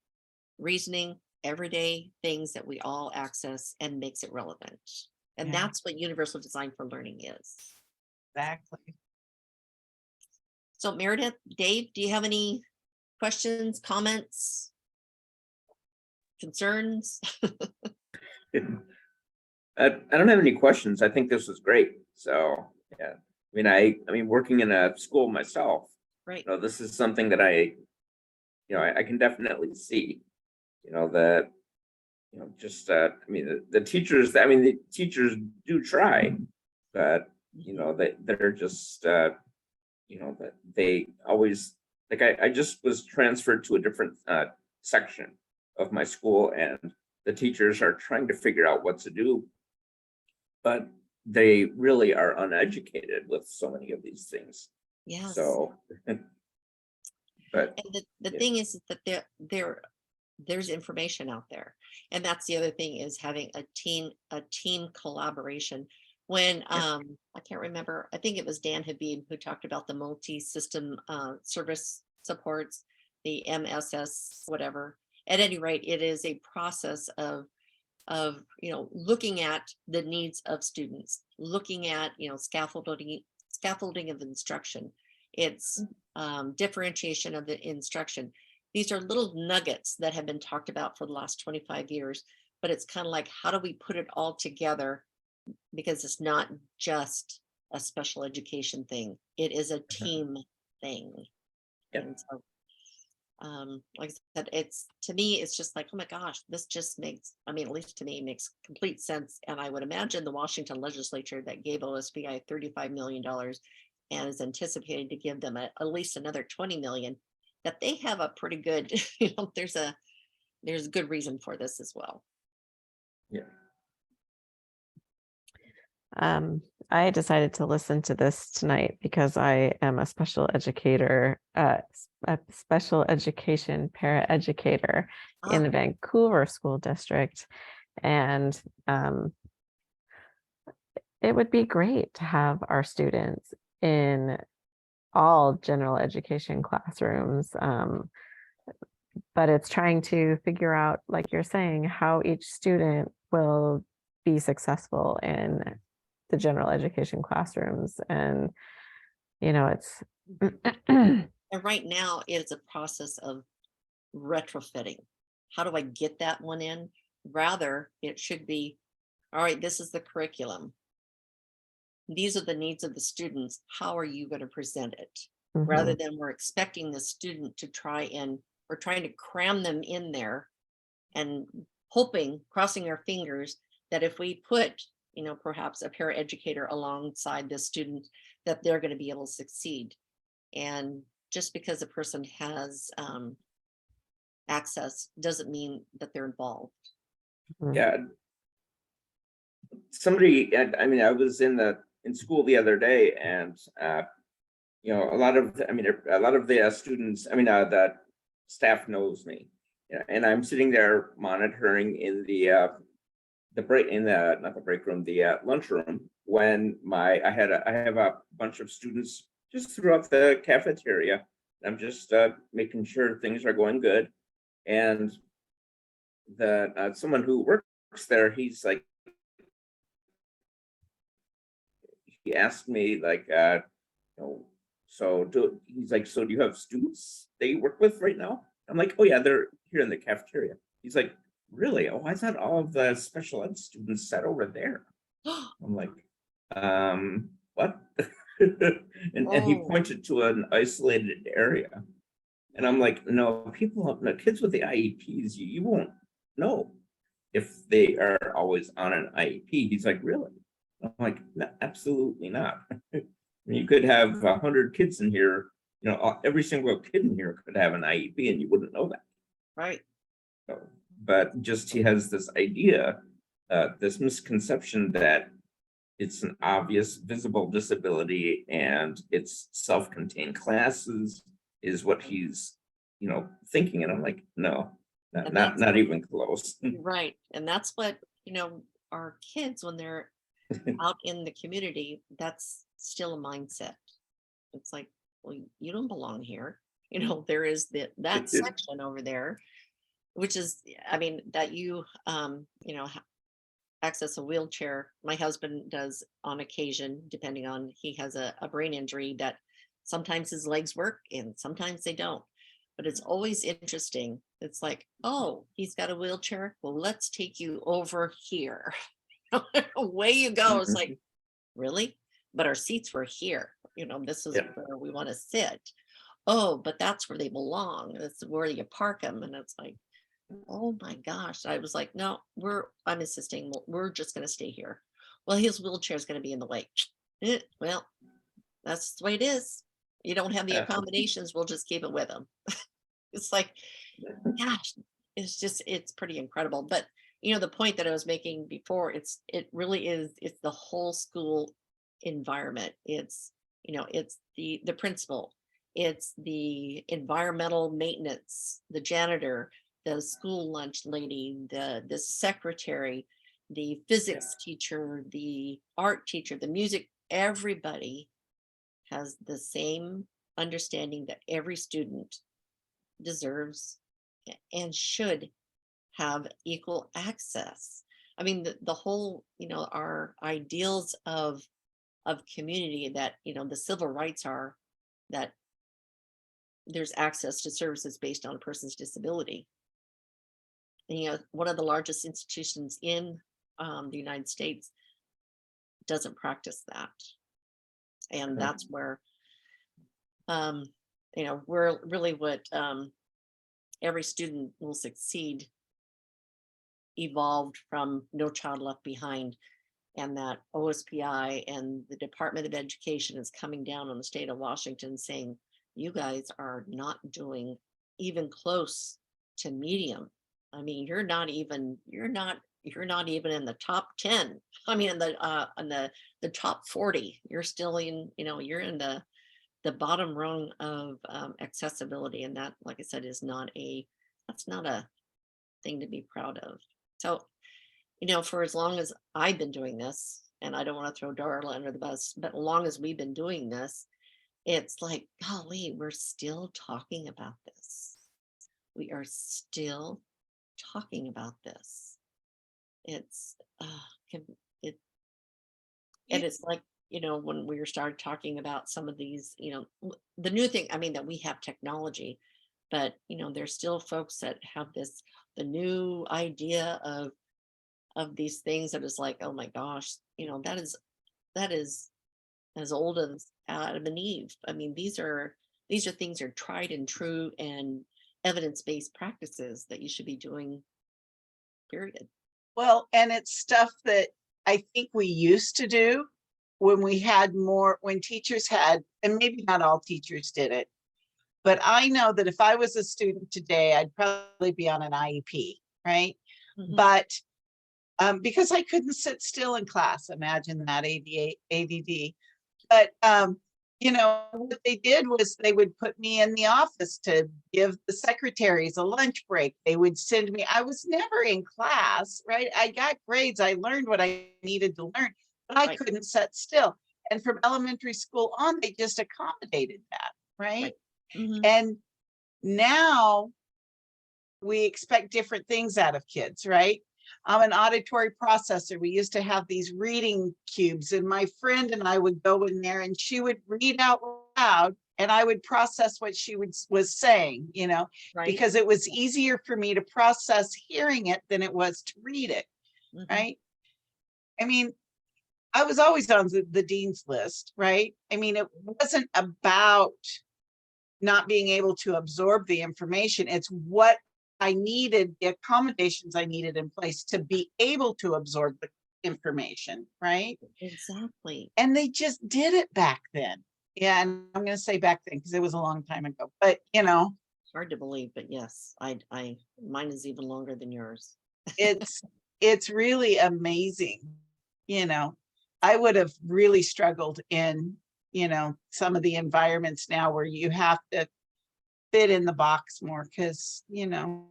reasoning, everyday things that we all access and makes it relevant. And that's what universal design for learning is. Exactly. So Meredith, Dave, do you have any questions, comments, concerns? I don't have any questions. I think this was great. So yeah, I mean, working in a school myself, Right. you know, this is something that I can definitely see, you know, that, you know, just I mean, the teachers do try, but you know, they're just you know, that they always, like, I just was transferred to a different section of my school, and the teachers are trying to figure out what to do, but they really are uneducated with so many of these things. Yes. So, but and the thing is that there's information out there, and that's the other thing, is having a team collaboration. When I can't remember, I think it was Dan Habib who talked about the multi-system service supports, the MSS, whatever. At any rate, it is a process of you know, looking at the needs of students, looking at, you know, scaffolding of instruction. It's differentiation of the instruction. These are little nuggets that have been talked about for the last 25 years, but it's kind of like, how do we put it all together? Because it's not just a special education thing. It is a team thing. Yep. And so, like I said, to me, it's just like, oh my gosh, this just makes, I mean, at least to me, makes complete sense. And I would imagine the Washington legislature that gave OSBI $35 million and is anticipated to give them at least another 20 million, that they have a pretty good, you know, there's a good reason for this as well. yeah. I decided to listen to this tonight because I am a special educator, a special education paraeducator in the Vancouver School District. And it would be great to have our students in all general education classrooms. But it's trying to figure out, like you're saying, how each student will be successful in the general education classrooms. And, you know, it's And right now it's a process of retrofitting. How do I get that one in? Rather, it should be, all right, this is the curriculum. These are the needs of the students. How are you going to present it? Rather than we're expecting the student to we're trying to cram them in there and hoping, crossing our fingers, that if we put, you know, perhaps a paraeducator alongside this student, that they're going to be able to succeed. And just because a person has access doesn't mean that they're involved. Yeah. Somebody, I mean, I was in school the other day, and you know, a lot of the students, I mean, that staff knows me. Yeah, and I'm sitting there monitoring in the break, in the, not the break room, the lunchroom, when I have a bunch of students just throughout the cafeteria. I'm just making sure things are going good. And the someone who works there, he's like, he asked me like, you know, he's like, so do you have students they work with right now? I'm like, oh yeah, they're here in the cafeteria. He's like, really? Oh, I thought all of the special ed students sat over there. I'm like, what? and he pointed to an isolated area. And I'm like, no, kids with the IEPs, you won't know if they are always on an IEP. He's like, really? I'm like, no, absolutely not. I mean, you could have 100 kids in here, you know, every single kid in here could have an IEP and you wouldn't know that. Right. So, but just he has this idea, this misconception that it's an obvious visible disability and it's self-contained classes is what he's, you know, thinking. And I'm like, no, not even close. Right. And that's what, you know, our kids, when they're out in the community, that's still a mindset. It's like, well, you don't belong here. You know, there is that section over there, which is, I mean, that you know, access a wheelchair. My husband does on occasion, depending on, he has a brain injury that sometimes his legs work and sometimes they don't. But it's always interesting. It's like, oh, he's got a wheelchair. Well, let's take you over here. Away you go. It's like, really? But our seats were here. You know, this is where we want to sit. Oh, but that's where they belong. That's where you park them. And it's like, oh my gosh. I was like, no, I'm insisting, we're just going to stay here. Well, his wheelchair is going to be in the way. Well, that's the way it is. You don't have the accommodations. We'll just keep it with him. It's like, gosh, it's pretty incredible. But you know, the point that I was making before, it really is, it's the whole school environment. It's, you know, it's the principal, it's the environmental maintenance, the janitor, the school lunch lady, the secretary, the physics teacher, the art teacher, the music, everybody has the same understanding that every student deserves and should have equal access. I mean, the whole, you know, our ideals of community, that, you know, the civil rights are that there's access to services based on a person's disability. And, you know, one of the largest institutions in the United States doesn't practice that. And that's where, you know, we're really what every student will succeed evolved from No Child Left Behind, and that OSPI and the Department of Education is coming down on the state of Washington saying, you guys are not doing even close to medium. I mean, you're not even in the top 10. I mean, in the top 40, you're still in, you know, you're in the bottom rung of accessibility. And that, like I said, that's not a thing to be proud of. So, you know, for as long as I've been doing this, and I don't want to throw Darla under the bus, but as long as we've been doing this, it's like, golly, we're still talking about this. We are still talking about this. It's and it's like, you know, when we started talking about some of these, you know, the new thing, I mean, that we have technology, but, you know, there's still folks that have the new idea of these things that is like, oh my gosh, you know, that is as old as Adam and Eve. I mean, these are things that are tried and true and evidence-based practices that you should be doing, period. Well, and it's stuff that I think we used to do when we had more, when teachers had, and maybe not all teachers did it. But I know that if I was a student today, I'd probably be on an IEP, right? Mhm. But because I couldn't sit still in class, imagine that ADD. But you know, what they did was they would put me in the office to give the secretaries a lunch break. They would send me, I was never in class, right? I got grades, I learned what I needed to learn, but I Right. couldn't sit still. And from elementary school on, they just accommodated that, right? Mhm. And now we expect different things out of kids, right? I'm an auditory processor. We used to have these reading cubes, and my friend and I would go in there and she would read out loud and I would process what she was saying, you know, Right. because it was easier for me to process hearing it than it was to read it, Mhm. right? I mean, I was always on the dean's list, right? I mean, it wasn't about not being able to absorb the information. It's what I needed, the accommodations I needed in place to be able to absorb the information, right? Exactly. And they just did it back then. Yeah, and I'm going to say back then because it was a long time ago. But you know, Hard to believe, but yes, mine is even longer than yours. it's really amazing. You know, I would have really struggled in, you know, some of the environments now where you have to fit in the box more because, you know,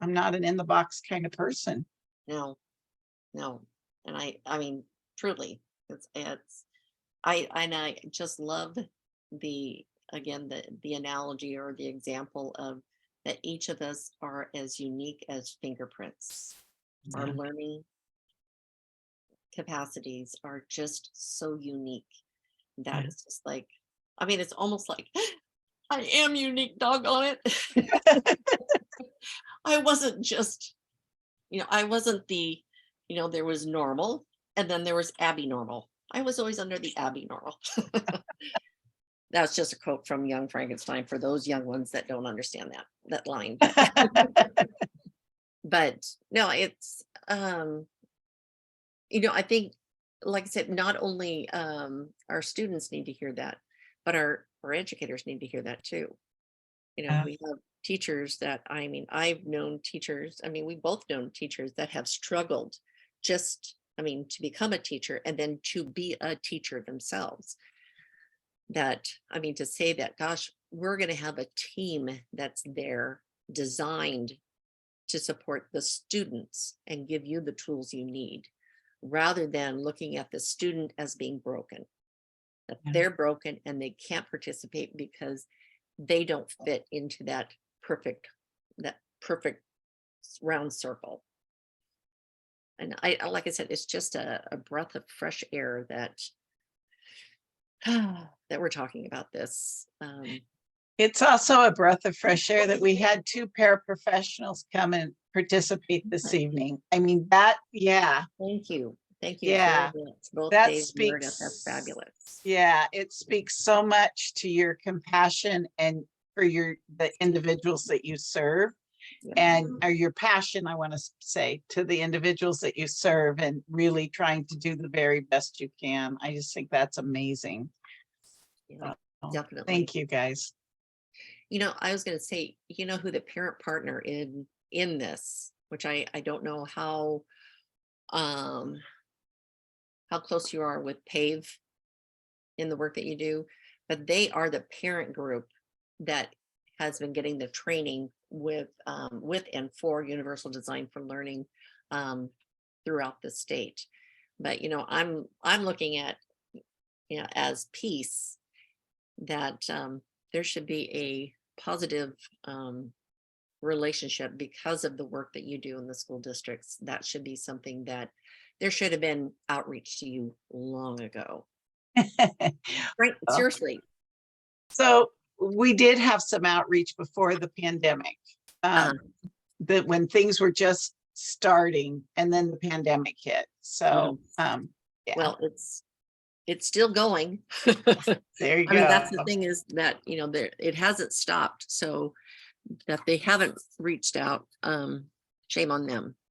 I'm not an in the box kind of person. No, no. And I mean, truly, I just love again, the analogy or the example of that each of us are as unique as fingerprints. Our Yeah. learning capacities are just so unique that Yeah. it's just like, I mean, it's almost like I am unique, doggone it. I wasn't just, I wasn't there was normal and then there was Abby normal. I was always under the Abby normal. That's just a quote from Young Frankenstein for those young ones that don't understand that line. But no, it's I think, like I said, not only our students need to hear that, but our educators need to hear that too. Yeah. We have teachers that, I mean, I've known teachers, I mean, we both known teachers that have struggled to become a teacher and then to be a teacher themselves. To say that, gosh, we're going to have a team that's there designed to support the students and give you the tools you need, rather than looking at the student as being broken, that Yeah. they're broken and they can't participate because they don't fit into that perfect round circle. And like I said, it's just a breath of fresh air that that we're talking about this. It's also a breath of fresh air that we had two paraprofessionals come and participate this evening. I mean, yeah, Thank you. Yeah, very much. Both that Dave and Meredith, that's speaks- fabulous. yeah, it speaks so much to your compassion and for the individuals that you serve. Yeah. And or your passion, I want to say, to the individuals that you serve and really trying to do the very best you can. I just think that's amazing. Yeah, Oh, definitely. Thank you, guys. I was going to say, who the parent partner in this, which I don't know how close you are with PAVE in the work that you do, but they are the parent group that has been getting the training with and for Universal Design for Learning throughout the state. But I'm looking at as peace that there should be a positive relationship because of the work that you do in the school districts. That should be something that there should have been outreach to you long ago. Right? Well, Seriously. So we did have some outreach before the pandemic. That when things were just starting and then the pandemic hit. So yeah. Well, it's still going. There you I mean, go. that's the thing is that, it hasn't stopped. So that they haven't reached out, shame on them.